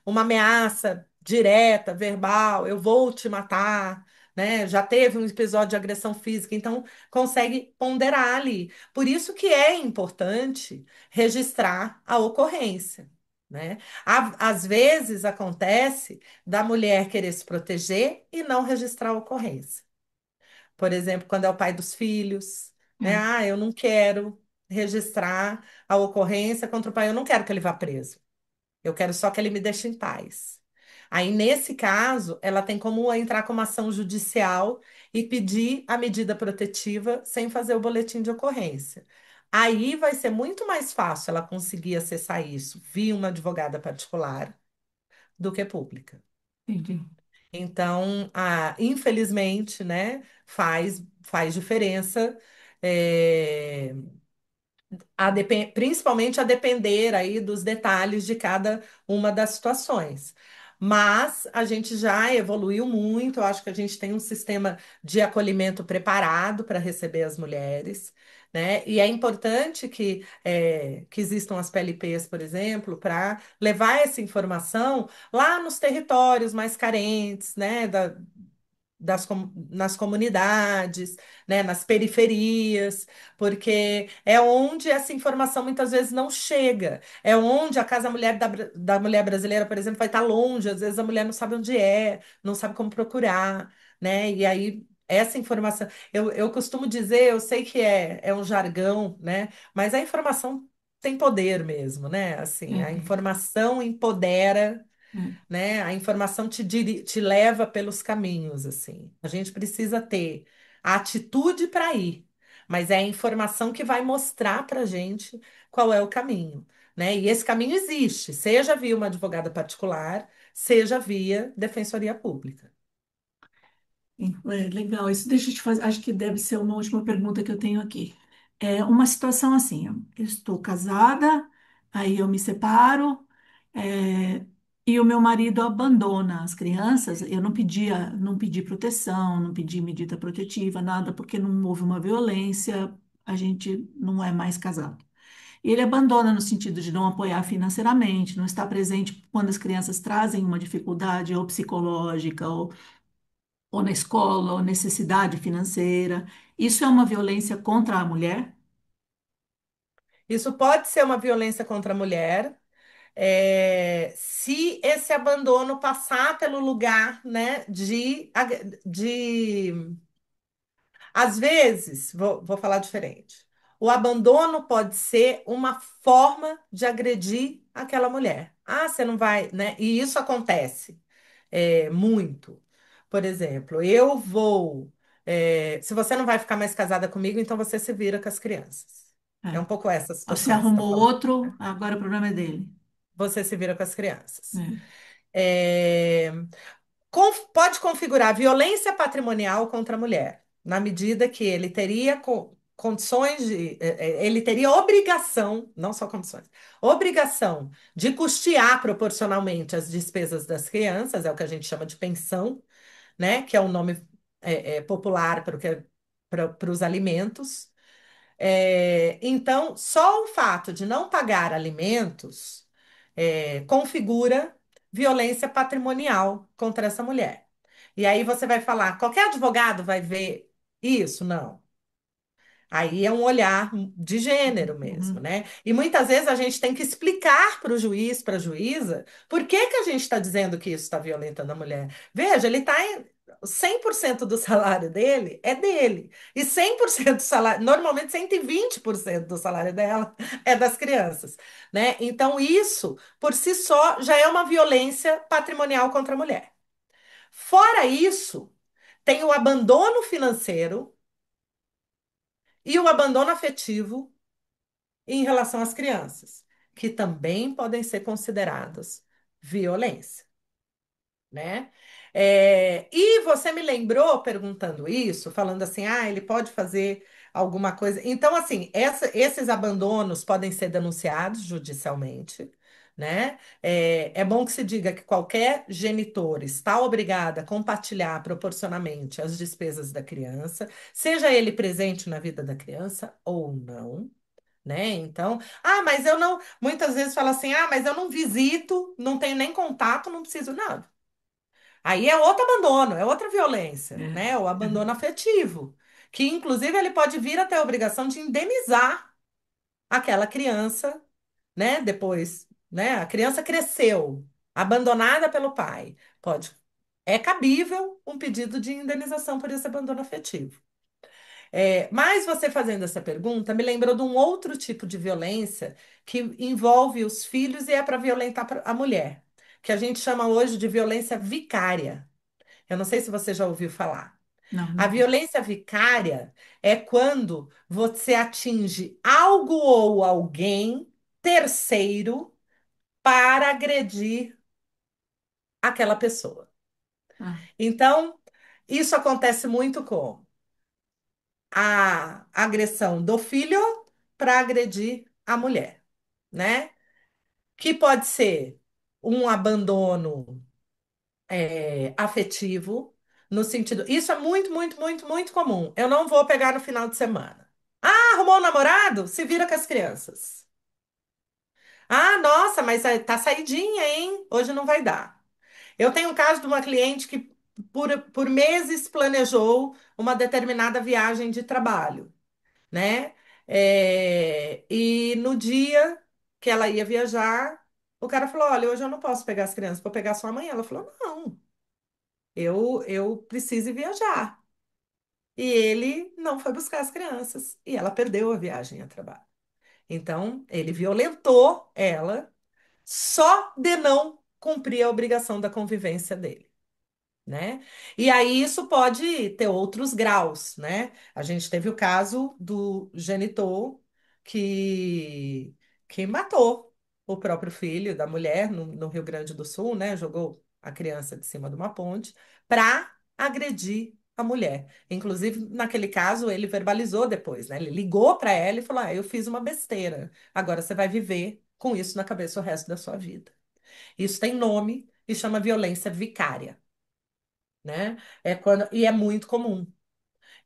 uma ameaça direta, verbal, eu vou te matar, né? Já teve um episódio de agressão física, então consegue ponderar ali. Por isso que é importante registrar a ocorrência. Né? Às vezes acontece da mulher querer se proteger e não registrar a ocorrência. Por exemplo, quando é o pai dos filhos, né? É, Ah, eu não quero registrar a ocorrência contra o pai, eu não quero que ele vá preso. Eu quero só que ele me deixe em paz. Aí, nesse caso, ela tem como entrar com uma ação judicial e pedir a medida protetiva sem fazer o boletim de ocorrência. Aí vai ser muito mais fácil ela conseguir acessar isso via uma advogada particular do que pública. entendi. Então, infelizmente, né, faz diferença, é, principalmente a depender aí dos detalhes de cada uma das situações. Mas a gente já evoluiu muito, eu acho que a gente tem um sistema de acolhimento preparado para receber as mulheres, né? E é importante que existam as PLPs, por exemplo, para levar essa informação lá nos territórios mais carentes, né? Nas comunidades, né, nas periferias, porque é onde essa informação muitas vezes não chega. É onde a Casa Mulher da Mulher Brasileira, por exemplo, vai estar longe, às vezes a mulher não sabe onde é, não sabe como procurar, né? E aí essa informação, eu costumo dizer, eu sei que é um jargão, né? Mas a informação tem poder mesmo, né? Assim, a É, informação empodera, é, né? A informação te leva pelos caminhos, assim. A gente precisa ter a atitude para ir, mas é a informação que vai mostrar para a gente qual é o caminho, né? E esse caminho existe, seja via uma advogada particular, seja via defensoria pública. legal. Isso deixa eu te fazer. Acho que deve ser uma última pergunta que eu tenho aqui. É uma situação assim: eu estou casada, aí eu me separo, é, e o meu marido abandona as crianças. Eu não pedi proteção, não pedi medida protetiva, nada, porque não houve uma violência. A gente não é mais casado. E ele abandona no sentido de não apoiar financeiramente, não estar presente quando as crianças trazem uma dificuldade ou psicológica, ou na escola, ou necessidade financeira. Isso é uma violência contra a mulher? Isso pode ser uma violência contra a mulher, se esse abandono passar pelo lugar, né, de às vezes, vou falar diferente. O abandono pode ser uma forma de agredir aquela mulher. Ah, você não vai, né? E isso acontece muito. Por exemplo, se você não vai ficar mais casada comigo, então você se vira com as crianças. É É. um pouco essa Você situação que você está arrumou falando. outro, agora o problema é dele. Você se vira com as crianças. É. É, pode configurar violência patrimonial contra a mulher, na medida que ele teria condições ele teria obrigação, não só condições, obrigação de custear proporcionalmente as despesas das crianças, é o que a gente chama de pensão, né? Que é o nome popular para os alimentos. Então, só o fato de não pagar alimentos configura violência patrimonial contra essa mulher. E aí você vai falar, qualquer advogado vai ver isso? Não. Aí é um olhar de gênero mesmo, Uhum. né? E muitas vezes a gente tem que explicar para o juiz, para a juíza, por que que a gente está dizendo que isso está violentando a mulher. Veja, ele está em 100% do salário dele é dele. E 100% do salário, normalmente 120% do salário dela é das crianças, né? Então isso, por si só, já é uma violência patrimonial contra a mulher. Fora isso, tem o abandono financeiro e o abandono afetivo em relação às crianças, que também podem ser consideradas violência, né? E você me lembrou perguntando isso, falando assim, ah, ele pode fazer alguma coisa. Então, assim, esses abandonos podem ser denunciados judicialmente, né? É bom que se diga que qualquer genitor está obrigado a compartilhar proporcionalmente as despesas da criança, seja ele presente na vida da criança ou não, né? Então, mas eu não. Muitas vezes fala assim, mas eu não visito, não tenho nem contato, não preciso nada. Aí é outro abandono, é outra violência, É. né? O abandono afetivo, que inclusive ele pode vir até a obrigação de indenizar aquela criança, né? Depois, né? A criança cresceu, abandonada pelo pai. É cabível um pedido de indenização por esse abandono afetivo. Mas você fazendo essa pergunta me lembrou de um outro tipo de violência que envolve os filhos e é para violentar a mulher, que a gente chama hoje de violência vicária. Eu não sei se você já ouviu falar. Não, A nunca. violência vicária é quando você atinge algo ou alguém terceiro para agredir aquela pessoa. Ah, Então, isso acontece muito com a agressão do filho para agredir a mulher, né? Que pode ser um abandono. afetivo, no sentido. Isso é muito, muito, muito, muito comum. Eu não vou pegar no final de semana. Ah, arrumou um namorado? Se vira com as crianças. Ah, nossa, mas tá saidinha, hein? Hoje não vai dar. Eu tenho um caso de uma cliente que por meses planejou uma determinada viagem de trabalho, né? E no dia que ela ia viajar, o cara falou: Olha, hoje eu não posso pegar as crianças, vou pegar só amanhã. Ela falou: Não, eu preciso ir viajar. E ele não foi buscar as crianças e ela perdeu a viagem a trabalho. Então, ele violentou ela só de não cumprir a obrigação da convivência dele, né? E aí isso pode ter outros graus, né? A gente teve o caso do genitor que, que matou o próprio filho da mulher no Rio Grande do Sul, né? Jogou a criança de cima de uma ponte para agredir a mulher. Inclusive, naquele caso, ele verbalizou depois, né? Ele ligou para ela e falou: Eu fiz uma besteira. Agora você vai viver com isso na cabeça o resto da sua vida. Isso tem nome e chama violência vicária, né? E é muito comum.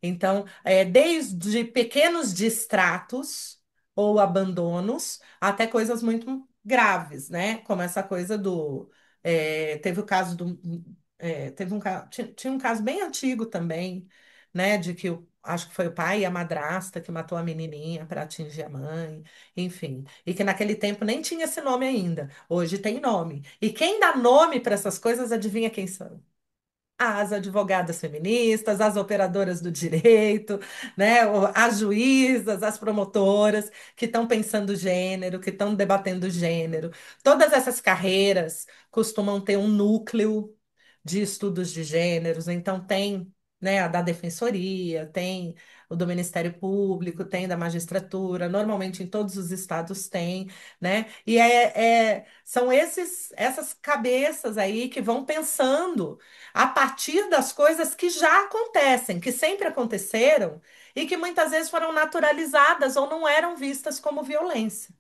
Então, desde pequenos distratos ou abandonos até coisas muito graves, né? Como essa coisa do. Teve o caso do. Teve tinha um caso bem antigo também, né? De que acho que foi o pai e a madrasta que matou a menininha para atingir a mãe, enfim. E que naquele tempo nem tinha esse nome ainda. Hoje tem nome. E quem dá nome para essas coisas, adivinha quem são? As advogadas feministas, as operadoras do direito, né, as juízas, as promotoras que estão pensando gênero, que estão debatendo gênero. Todas essas carreiras costumam ter um núcleo de estudos de gêneros, então tem, né, a da defensoria, tem o do Ministério Público, tem da magistratura, normalmente em todos os estados tem, né? E são essas cabeças aí que vão pensando a partir das coisas que já acontecem, que sempre aconteceram e que muitas vezes foram naturalizadas ou não eram vistas como violência.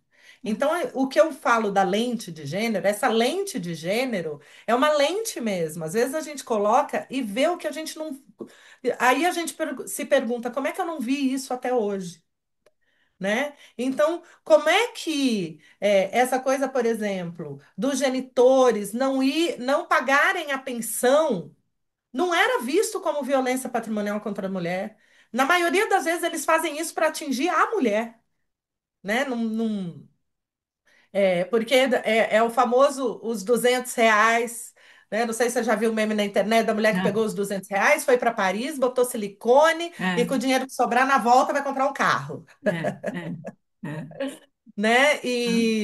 Então, o que eu falo da lente de gênero, essa lente de gênero é uma lente mesmo. Às vezes a gente coloca e vê o que a gente não. Aí a gente se pergunta, como é que eu não vi isso até hoje? Né? Então, como é que essa coisa, por exemplo, dos genitores não pagarem a pensão não era visto como violência patrimonial contra a mulher. Na maioria das vezes, eles fazem isso para atingir a mulher, né? Porque é o famoso os R$ 200, né? Não sei se você já viu o meme na internet da mulher que Não, pegou os R$ 200, foi para Paris, botou silicone e é, com o dinheiro que sobrar na volta vai comprar um carro. é, é. Né? Ah,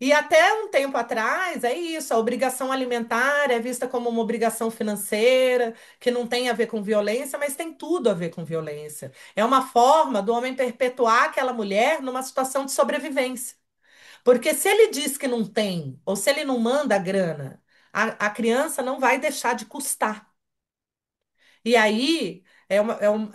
E até um tempo atrás, é isso, a obrigação alimentar é vista como uma obrigação financeira, que não tem a ver com violência, mas tem tudo a ver com violência. É uma forma do homem perpetuar aquela mulher numa situação de sobrevivência. Porque se ele diz que não tem, ou se ele não manda a grana, a criança não vai deixar de custar. E aí é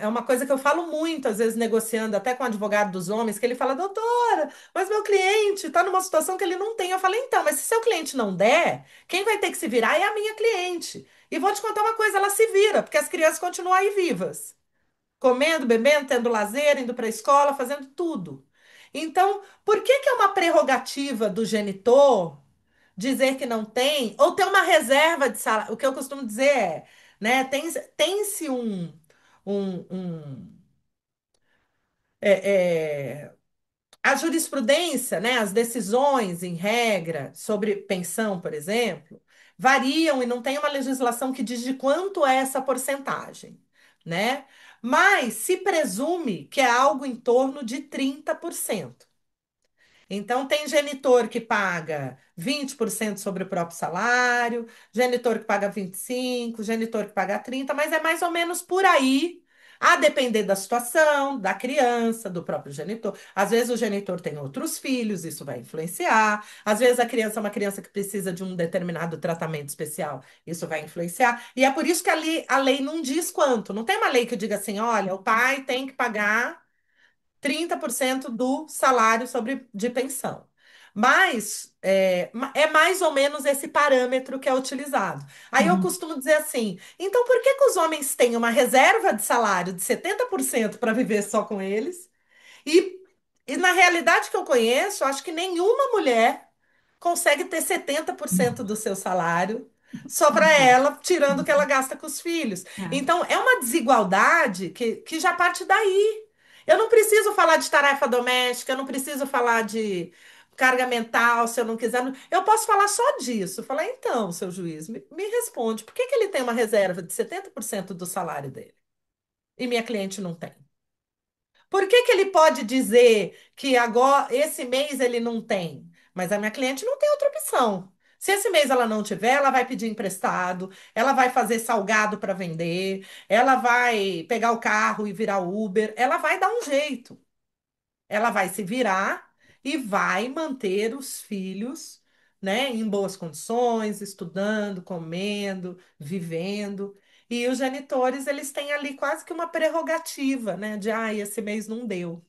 uma coisa que eu falo muito, às vezes negociando até com o advogado dos homens, que ele fala, doutora, mas meu cliente está numa situação que ele não tem. Eu falei, então, mas se seu cliente não der, quem vai ter que se virar é a minha cliente. E vou te contar uma coisa, ela se vira, porque as crianças continuam aí vivas, comendo, bebendo, tendo lazer, indo para a escola, fazendo tudo. Então, por que que é uma prerrogativa do genitor dizer que não tem, ou ter uma reserva de salário? O que eu costumo dizer é, né, tem-se um, um- é, é, a jurisprudência, né, as decisões em regra sobre pensão, por exemplo, variam e não tem uma legislação que diz de quanto é essa porcentagem, né? Mas se presume que é algo em torno de 30%. Então, tem genitor que paga 20% sobre o próprio salário, genitor que paga 25%, genitor que paga 30%, mas é mais ou menos por aí, a depender da situação, da criança, do próprio genitor. Às vezes o genitor tem outros filhos, isso vai influenciar. Às vezes a criança é uma criança que precisa de um determinado tratamento especial, isso vai influenciar. E é por isso que a lei não diz quanto. Não tem uma lei que diga assim, olha, o pai tem que pagar 30% do salário de pensão. Mas é mais ou menos esse parâmetro que é utilizado. Aí eu Uhum. costumo dizer assim: então por que que os homens têm uma reserva de salário de 70% para viver só com eles? E, e na realidade que eu conheço, acho que nenhuma mulher consegue ter 70% do seu salário só para Uhum. ela, tirando o que ela gasta com os filhos. É, Então, é uma desigualdade que já parte daí. Eu não preciso falar de tarefa doméstica, eu não preciso falar de carga mental, se eu não quiser. Eu posso falar só disso. Falar, então, seu juiz, me responde, por que que ele tem uma reserva de 70% do salário dele e minha cliente não tem? Por que que ele pode dizer que agora esse mês ele não tem? Mas a minha cliente não tem outra opção. Se esse mês ela não tiver, ela vai pedir emprestado, ela vai fazer salgado para vender, ela vai pegar o carro e virar Uber, ela vai dar um jeito. Ela vai se virar e vai manter os filhos, né, em boas condições, estudando, comendo, vivendo. E os genitores, eles têm ali quase que uma prerrogativa, né, de, esse mês não deu.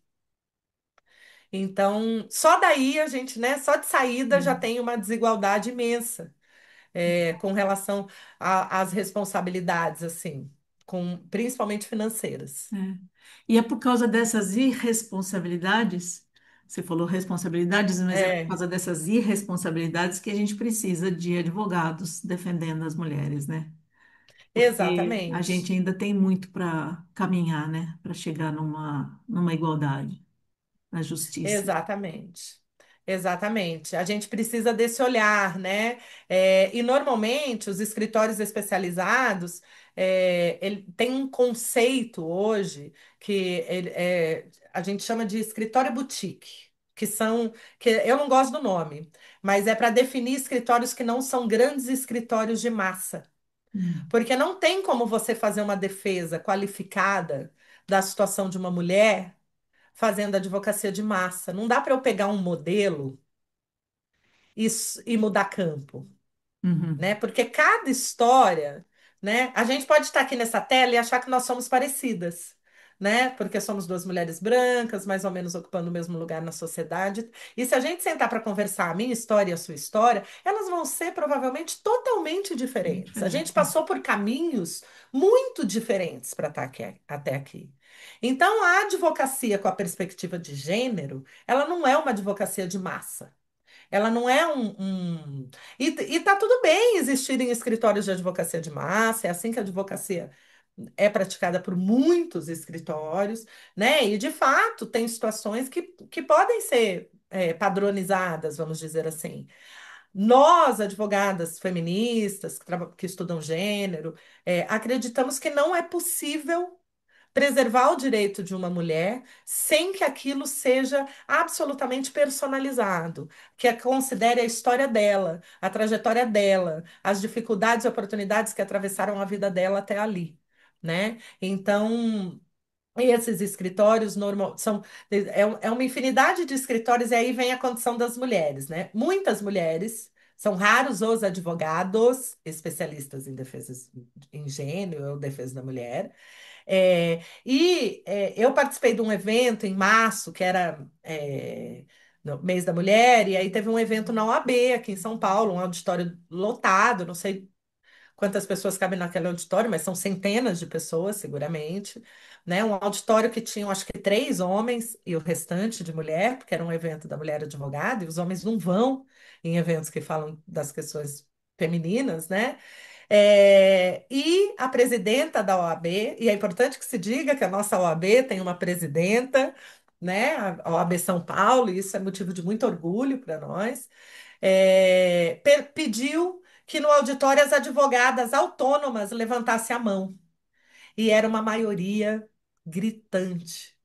Então, só daí a gente, né, só de saída já é, tem uma desigualdade imensa, com relação às responsabilidades, assim, principalmente financeiras. é. E é por causa dessas irresponsabilidades, você falou responsabilidades, mas é por É, causa dessas irresponsabilidades que a gente precisa de advogados defendendo as mulheres, né? Porque a gente exatamente. ainda tem muito para caminhar, né? Para chegar numa igualdade, na justiça. Exatamente. Exatamente. A gente precisa desse olhar, né? E normalmente os escritórios especializados ele tem um conceito hoje a gente chama de escritório boutique, que eu não gosto do nome, mas é para definir escritórios que não são grandes escritórios de massa. Hum, Porque não tem como você fazer uma defesa qualificada da situação de uma mulher fazendo advocacia de massa. Não dá para eu pegar um modelo e mudar campo, uhum, né? Porque cada história, né? A gente pode estar aqui nessa tela e achar que nós somos parecidas, né? Porque somos duas mulheres brancas, mais ou menos ocupando o mesmo lugar na sociedade. E se a gente sentar para conversar a minha história e a sua história, elas vão ser provavelmente totalmente bem diferentes. A gente diferente. passou por caminhos muito diferentes para estar aqui, até aqui. Então, a advocacia com a perspectiva de gênero, ela não é uma advocacia de massa. Ela não é E tá tudo bem existirem escritórios de advocacia de massa, é assim que a advocacia é praticada por muitos escritórios, né? E de fato tem situações que podem ser padronizadas, vamos dizer assim. Nós, advogadas feministas que estudam gênero, acreditamos que não é possível preservar o direito de uma mulher sem que aquilo seja absolutamente personalizado, que considere a história dela, a trajetória dela, as dificuldades e oportunidades que atravessaram a vida dela até ali, né? Então, esses escritórios normal são é uma infinidade de escritórios e aí vem a condição das mulheres, né? Muitas mulheres são raros os advogados especialistas em defesa em gênero ou defesa da mulher eu participei de um evento em março, que era no mês da mulher, e aí teve um evento na OAB aqui em São Paulo, um auditório lotado, não sei quantas pessoas cabem naquele auditório, mas são centenas de pessoas, seguramente, né? Um auditório que tinha, acho que 3 homens e o restante de mulher, porque era um evento da mulher advogada, e os homens não vão em eventos que falam das questões femininas, né? E a presidenta da OAB, e é importante que se diga que a nossa OAB tem uma presidenta, né? A OAB São Paulo, e isso é motivo de muito orgulho para nós, pediu que no auditório as advogadas autônomas levantassem a mão. E era uma maioria gritante,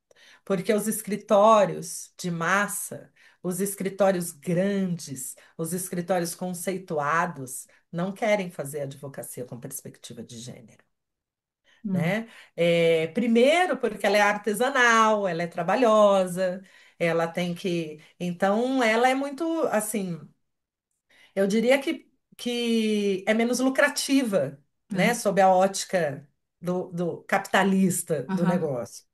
porque os escritórios de massa, os escritórios grandes, os escritórios conceituados, não querem fazer advocacia com perspectiva de gênero, Hum, né? Primeiro, porque ela é artesanal, ela é trabalhosa, ela tem que. Então, ela é muito, assim, eu diria que é menos lucrativa, né, é, sob a ótica do capitalista do aham, negócio.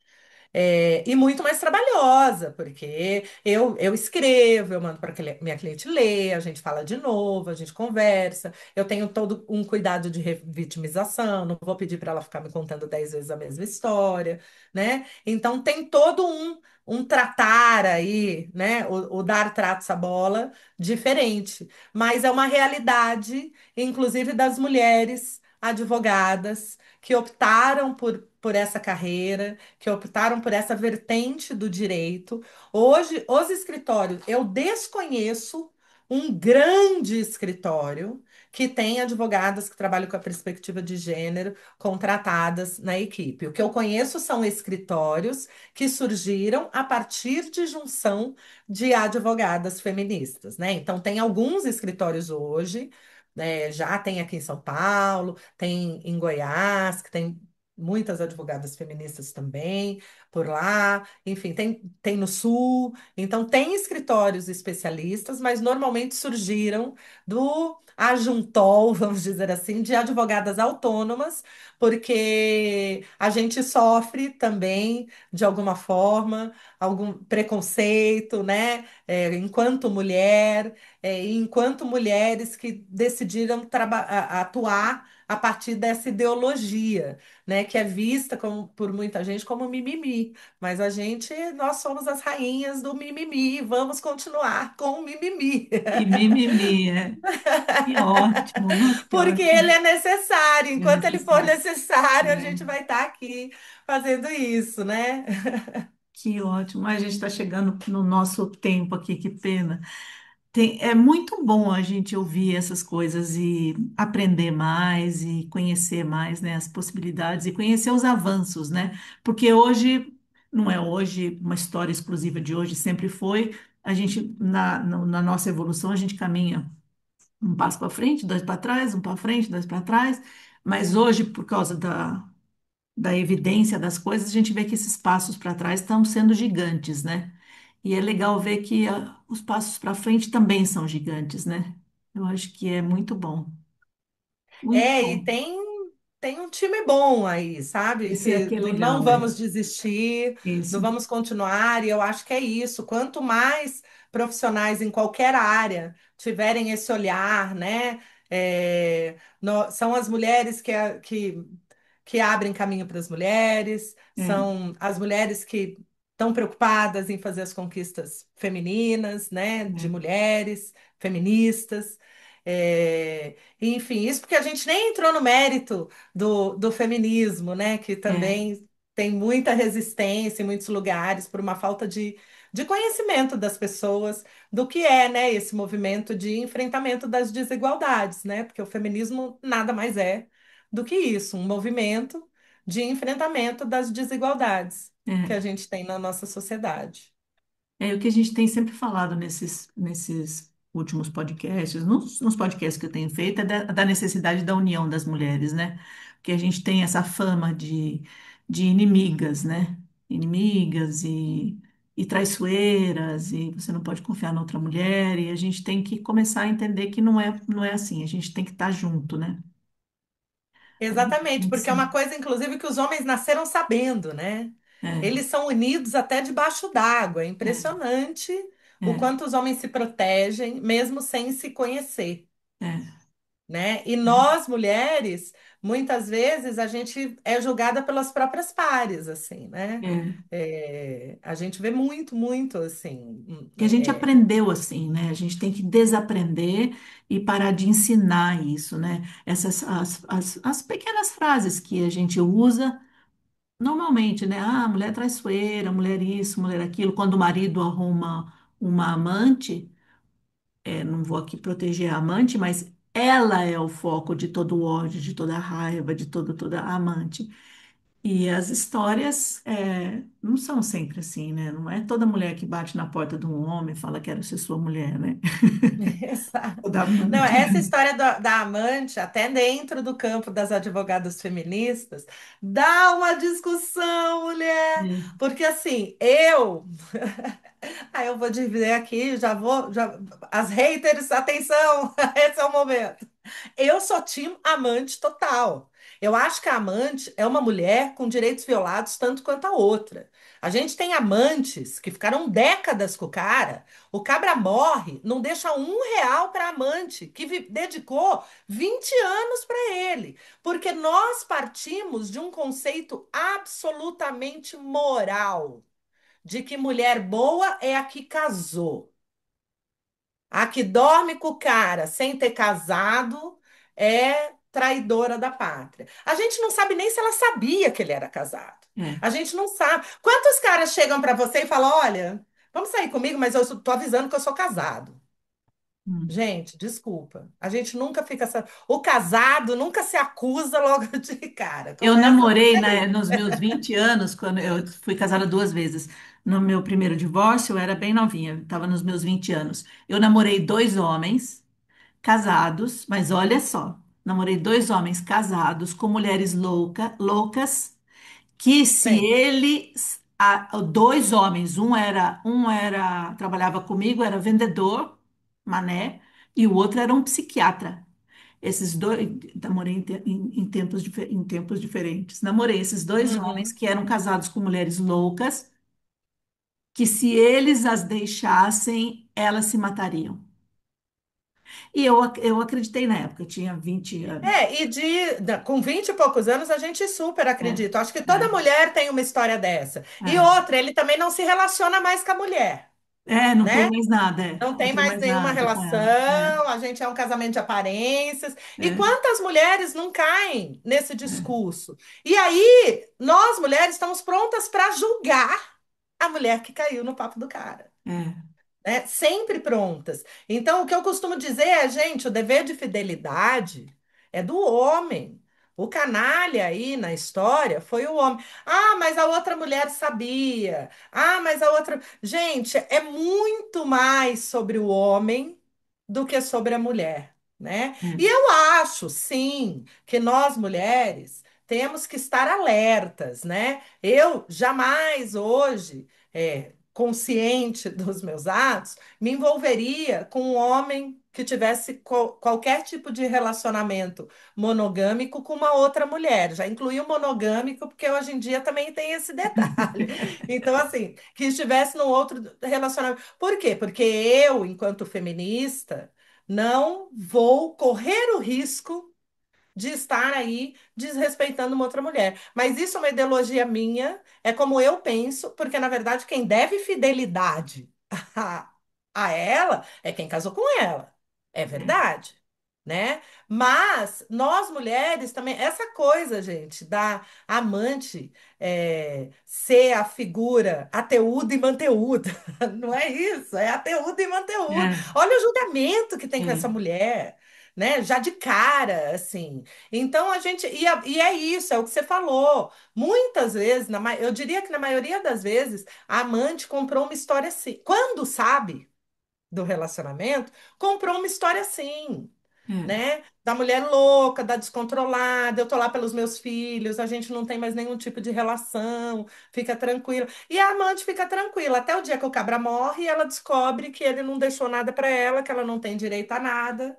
E muito mais trabalhosa, porque eu escrevo, eu mando para minha cliente ler, a gente fala de novo, a gente conversa, eu tenho todo um cuidado de revitimização, não vou pedir para ela ficar me contando 10 vezes a mesma história, né? Então tem todo um tratar aí, né? O dar tratos à bola diferente, mas é uma realidade, inclusive das mulheres advogadas que optaram por essa carreira, que optaram por essa vertente do direito. Hoje, os escritórios, eu desconheço um grande escritório que tem advogadas que trabalham com a perspectiva de gênero contratadas na equipe. O que eu conheço são escritórios que surgiram a partir de junção de advogadas feministas, né? Então, tem alguns escritórios hoje, já tem aqui em São Paulo, tem em Goiás, que tem muitas advogadas feministas também por lá, enfim, tem no Sul. Então, tem escritórios especialistas, mas normalmente surgiram do ajuntol, vamos dizer assim, de advogadas autônomas, porque a gente sofre também, de alguma forma, algum preconceito, né? Enquanto mulher, e enquanto mulheres que decidiram atuar a partir dessa ideologia, né, que é vista por muita gente como mimimi, mas nós somos as rainhas do mimimi, vamos continuar com o mimimi, E mimimi, é. Que ótimo, nossa, que porque ele ótimo. é necessário, É enquanto ele for necessário. necessário, a É, gente vai estar aqui fazendo isso, né? que ótimo. A gente está chegando no nosso tempo aqui, que pena. É muito bom a gente ouvir essas coisas e aprender mais e conhecer mais, né, as possibilidades e conhecer os avanços, né? Porque hoje, não é hoje uma história exclusiva de hoje, sempre foi. A gente, na nossa evolução, a gente caminha um passo para frente, dois para trás, um para frente, dois para trás. Mas hoje, por causa da evidência das coisas, a gente vê que esses passos para trás estão sendo gigantes, né? E é legal ver que os passos para frente também são gigantes, né? Eu acho que é muito bom, muito E bom. tem um time bom aí, sabe? Esse aqui é Do não legal, é. vamos desistir, do Isso, vamos continuar, e eu acho que é isso. Quanto mais profissionais em qualquer área tiverem esse olhar, né? São as mulheres que abrem caminho para as mulheres, é, são as mulheres que estão preocupadas em fazer as conquistas femininas, né, de é, mulheres feministas. Enfim, isso porque a gente nem entrou no mérito do feminismo, né, que é, também tem muita resistência em muitos lugares por uma falta de conhecimento das pessoas do que é, né, esse movimento de enfrentamento das desigualdades, né, porque o feminismo nada mais é do que isso, um movimento de enfrentamento das desigualdades que a é. gente tem na nossa sociedade. É o que a gente tem sempre falado nesses últimos podcasts, nos podcasts que eu tenho feito, é da necessidade da união das mulheres, né? Porque a gente tem essa fama de inimigas, né? Inimigas e traiçoeiras, e você não pode confiar na outra mulher, e a gente tem que começar a entender que não é assim, a gente tem que estar junto, né? A gente Exatamente, tem que porque é ser. uma coisa, inclusive, que os homens nasceram sabendo, né? É, Eles são unidos até debaixo d'água. É é, impressionante o é, quanto os homens se protegem, mesmo sem se conhecer, é, né? E nós, mulheres, muitas vezes a gente é julgada pelas próprias pares, assim, né? é. A gente vê muito, muito, assim. Que a gente aprendeu assim, né? A gente tem que desaprender e parar de ensinar isso, né? As pequenas frases que a gente usa normalmente, né? Ah, mulher traiçoeira, mulher isso, mulher aquilo. Quando o marido arruma uma amante, não vou aqui proteger a amante, mas ela é o foco de todo o ódio, de toda a raiva, de toda a amante. E as histórias não são sempre assim, né? Não é toda mulher que bate na porta de um homem e fala quero ser sua mulher, né? Exato. Ou da Não, amante. essa história da amante, até dentro do campo das advogadas feministas, dá uma discussão, mulher. É, Porque assim, aí eu vou dividir aqui, as haters, atenção, esse é o momento. Eu sou time amante total. Eu acho que a amante é uma mulher com direitos violados tanto quanto a outra. A gente tem amantes que ficaram décadas com o cabra morre, não deixa R$ 1 para amante, que dedicou 20 anos para ele. Porque nós partimos de um conceito absolutamente moral, de que mulher boa é a que casou. A que dorme com o cara sem ter casado é traidora da pátria. A gente não sabe nem se ela sabia que ele era casado. É. A gente não sabe. Quantos caras chegam para você e falam: Olha, vamos sair comigo, mas eu tô avisando que eu sou casado. Hum. Gente, desculpa. A gente nunca fica. O casado nunca se acusa logo de cara. Eu Começa por namorei, né, aí. nos meus 20 anos, quando eu fui casada duas vezes. No meu primeiro divórcio, eu era bem novinha, estava nos meus 20 anos. Eu namorei dois homens casados, mas olha só, namorei dois homens casados com mulheres loucas, que se Sim. eles, dois homens, trabalhava comigo, era vendedor, mané, e o outro era um psiquiatra. Esses dois, namorei em tempos diferentes. Namorei esses dois homens Uhum. que eram casados com mulheres loucas, que se eles as deixassem, elas se matariam. E eu acreditei na época, eu tinha 20 anos. Com 20 e poucos anos a gente super É, acredita. Acho que toda é, mulher tem uma história dessa. E é. outra, ele também não se relaciona mais com a mulher, É, não tem né? mais nada, Não não tem tem mais mais nenhuma nada com ela. relação, a gente é um casamento de aparências. E É, quantas mulheres não caem nesse discurso? E aí, nós mulheres estamos prontas para julgar a mulher que caiu no papo do cara, é, né? Sempre prontas. Então, o que eu costumo dizer é, gente, o dever de fidelidade é do homem. O canalha aí na história foi o homem. Ah, mas a outra mulher sabia. Ah, mas a outra. Gente, é muito mais sobre o homem do que sobre a mulher, né? E é, eu acho, sim, que nós mulheres temos que estar alertas, né? Eu jamais hoje. Consciente dos meus atos, me envolveria com um homem que tivesse qualquer tipo de relacionamento monogâmico com uma outra mulher. Já incluí o monogâmico, porque hoje em dia também tem esse detalhe. Então, assim, que estivesse num outro relacionamento. Por quê? Porque eu, enquanto feminista, não vou correr o risco de estar aí desrespeitando uma outra mulher. Mas isso é uma ideologia minha, é como eu penso, porque na verdade quem deve fidelidade a, a ela é quem casou com ela. É é, verdade, né? Mas nós mulheres também, essa coisa, gente, da amante ser a figura ateúda e manteúda, não é isso, é ateúda e manteúda. é, Olha o julgamento que tem com essa é, mulher, né? Já de cara, assim. Então a gente. E é isso, é o que você falou. Muitas vezes, eu diria que na maioria das vezes, a amante comprou uma história assim. Quando sabe do relacionamento, comprou uma história assim, é, né? Da mulher louca, da descontrolada, eu tô lá pelos meus filhos, a gente não tem mais nenhum tipo de relação, fica tranquila. E a amante fica tranquila, até o dia que o cabra morre e ela descobre que ele não deixou nada para ela, que ela não tem direito a nada,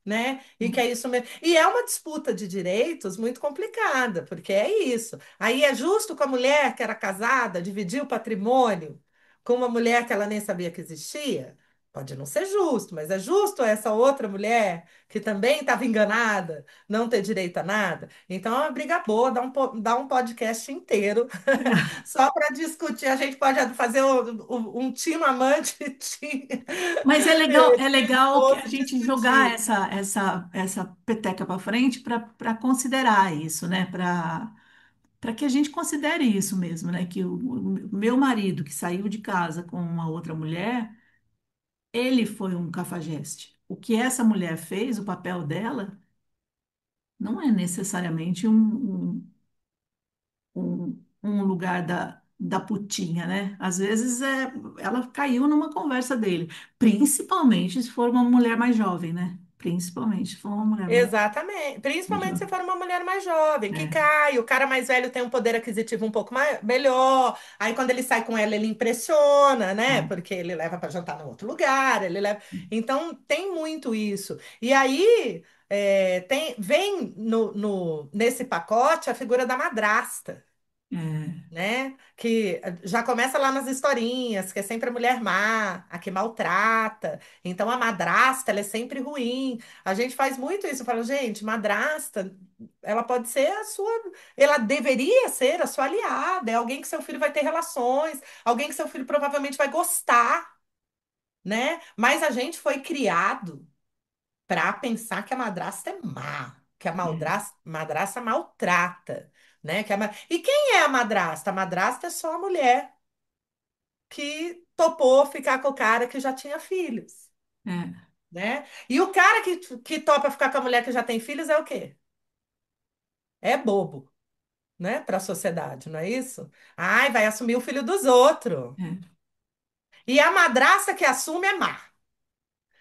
né? E que é isso mesmo. E é uma disputa de direitos muito complicada, porque é isso. Aí é justo com a mulher que era casada dividir o patrimônio com uma mulher que ela nem sabia que existia? Pode não ser justo, mas é justo essa outra mulher que também estava enganada não ter direito a nada? Então é uma briga boa, dá um podcast inteiro é. só para discutir. A gente pode fazer um time amante, time Mas é legal que a esposo gente jogar discutir. essa peteca para frente para considerar isso, né? Para que a gente considere isso mesmo, né? Que o meu marido que saiu de casa com uma outra mulher, ele foi um cafajeste. O que essa mulher fez, o papel dela, não é necessariamente um lugar da putinha, né? Às vezes ela caiu numa conversa dele, principalmente se for uma mulher mais jovem, né? principalmente se for uma mulher Exatamente. mais Principalmente se jovem. for uma mulher mais jovem, que É, cai, o cara mais velho tem um poder aquisitivo um pouco melhor. Aí quando ele sai com ela, ele impressiona, né? é, Porque ele leva para jantar em outro lugar, ele leva. Então tem muito isso. E aí vem nesse pacote a figura da madrasta, é, né? Que já começa lá nas historinhas, que é sempre a mulher má, a que maltrata. Então a madrasta, ela é sempre ruim. A gente faz muito isso, fala, gente, madrasta, ela pode ser a sua, ela deveria ser a sua aliada, é alguém que seu filho vai ter relações, alguém que seu filho provavelmente vai gostar, né? Mas a gente foi criado para pensar que a madrasta é má, que a é, madrasta maltrata, né? E quem é a madrasta? A madrasta é só a mulher que topou ficar com o cara que já tinha filhos, é, né? E o cara que topa ficar com a mulher que já tem filhos é o quê? É bobo, né? Para a sociedade, não é isso? Ai, vai assumir o filho dos outros. é. E a madrasta que assume é má.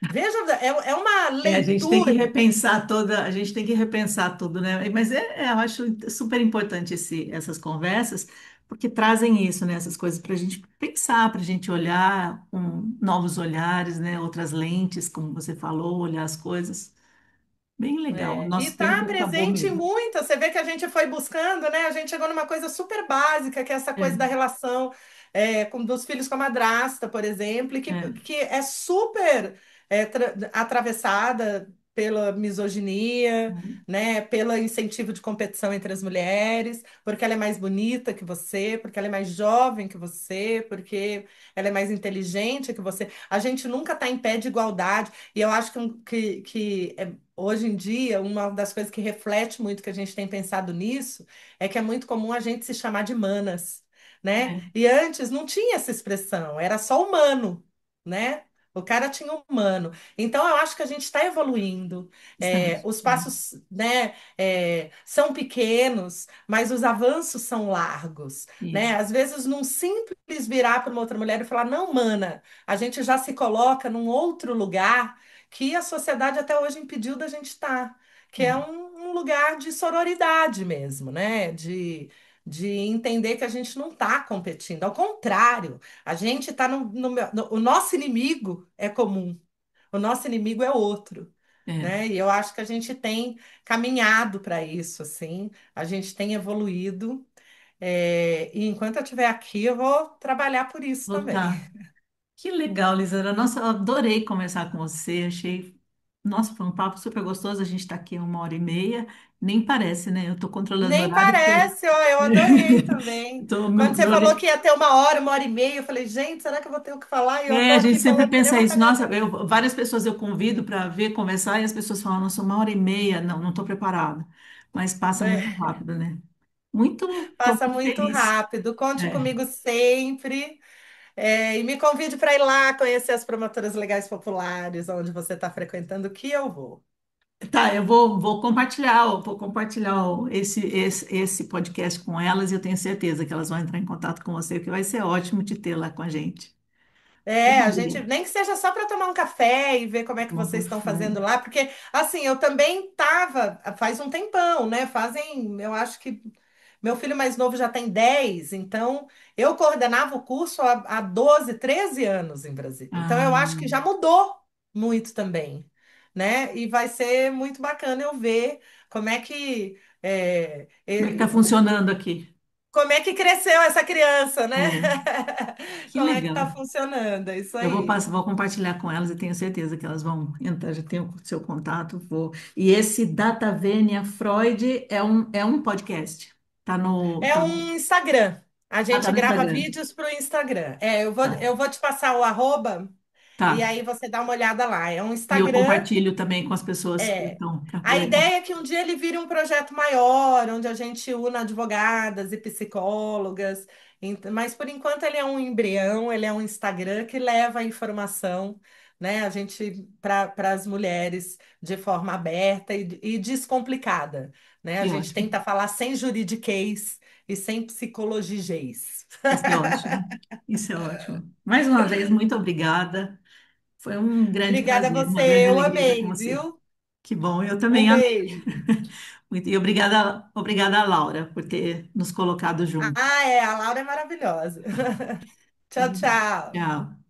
Veja, é uma É, a gente tem que leitura. repensar toda, a gente tem que repensar tudo, né? Mas eu acho super importante essas conversas, porque trazem isso, né? Essas coisas para a gente pensar, para a gente olhar com novos olhares, né? Outras lentes, como você falou, olhar as coisas. Bem legal. O E nosso está tempo acabou presente mesmo. muito. Você vê que a gente foi buscando, né? A gente chegou numa coisa super básica, que é essa coisa da É, relação dos filhos com a madrasta, por exemplo, e é, que é super atravessada pela misoginia, né? Pelo incentivo de competição entre as mulheres, porque ela é mais bonita que você, porque ela é mais jovem que você, porque ela é mais inteligente que você. A gente nunca está em pé de igualdade. E eu acho que hoje em dia, uma das coisas que reflete muito que a gente tem pensado nisso é que é muito comum a gente se chamar de manas, né? é, E antes não tinha essa expressão, era só humano, né? O cara tinha humano. Então, eu acho que a gente está evoluindo. estamos. Os passos, né, são pequenos, mas os avanços são largos, né? Isso. Às vezes, num simples virar para uma outra mulher e falar, não, mana, a gente já se coloca num outro lugar que a sociedade até hoje impediu da gente estar, que é É, um lugar de sororidade mesmo, né? De entender que a gente não está competindo. Ao contrário, a gente está o nosso inimigo é comum, o nosso inimigo é outro. é. Né? E eu acho que a gente tem caminhado para isso, assim, a gente tem evoluído, e enquanto eu estiver aqui, eu vou trabalhar por isso também. Voltar. Que legal, Lisandra. Nossa, eu adorei conversar com você. Achei, nossa, foi um papo super gostoso. A gente está aqui 1 hora e meia. Nem parece, né? Eu estou controlando o Nem horário porque parece, ó, eu adorei também. Quando você meu falou que ia ter 1 hora e meia, eu falei, gente, será que eu vou ter o que falar? E eu tô a gente aqui sempre falando que nem pensa uma isso. Nossa, cagarrada. várias pessoas eu convido para ver, conversar, e as pessoas falam, nossa, 1 hora e meia. Não, não estou preparada. Mas passa muito É, rápido, né? Muito, estou passa muito muito feliz. rápido. Conte É. comigo sempre. E me convide para ir lá conhecer as promotoras legais populares, onde você está frequentando, que eu vou. Tá, vou compartilhar esse podcast com elas e eu tenho certeza que elas vão entrar em contato com você, que vai ser ótimo te ter lá com a gente. A gente, Prazer. nem que seja só para tomar um café e ver como é que Tomar um vocês estão café. fazendo lá, porque assim, eu também estava faz um tempão, né? Eu acho que meu filho mais novo já tem 10, então eu coordenava o curso há 12, 13 anos em Brasília. Então eu Ah, acho que já mudou muito também, né? E vai ser muito bacana eu ver como é que como é que está funcionando aqui? como é que cresceu essa criança, né? É, que Como é que tá legal. funcionando? É isso Eu aí. vou compartilhar com elas e tenho certeza que elas vão entrar, já tenho o seu contato, vou. E esse Data Vênia Freud é um podcast. É um Instagram. A Tá gente no grava Instagram. vídeos para o Instagram. Tá, Eu vou te passar o arroba e tá. aí você dá uma olhada lá. É um E eu Instagram. compartilho também com as pessoas que É. estão. A ideia é que um dia ele vire um projeto maior, onde a gente una advogadas e psicólogas. Mas por enquanto ele é um embrião, ele é um Instagram que leva a informação, né, a gente para as mulheres de forma aberta e descomplicada, né? A Que gente ótimo. tenta falar sem juridiquês e sem psicologiquez. Isso é ótimo. Isso é ótimo. Mais uma vez, muito obrigada. Foi um grande Obrigada a prazer, você, uma grande eu alegria estar com amei, você. viu? Que bom, eu Um também amei. beijo. E obrigada, obrigada, Laura, por ter nos colocado junto. Ah, é, a Laura é maravilhosa. Tchau, tchau. Tchau.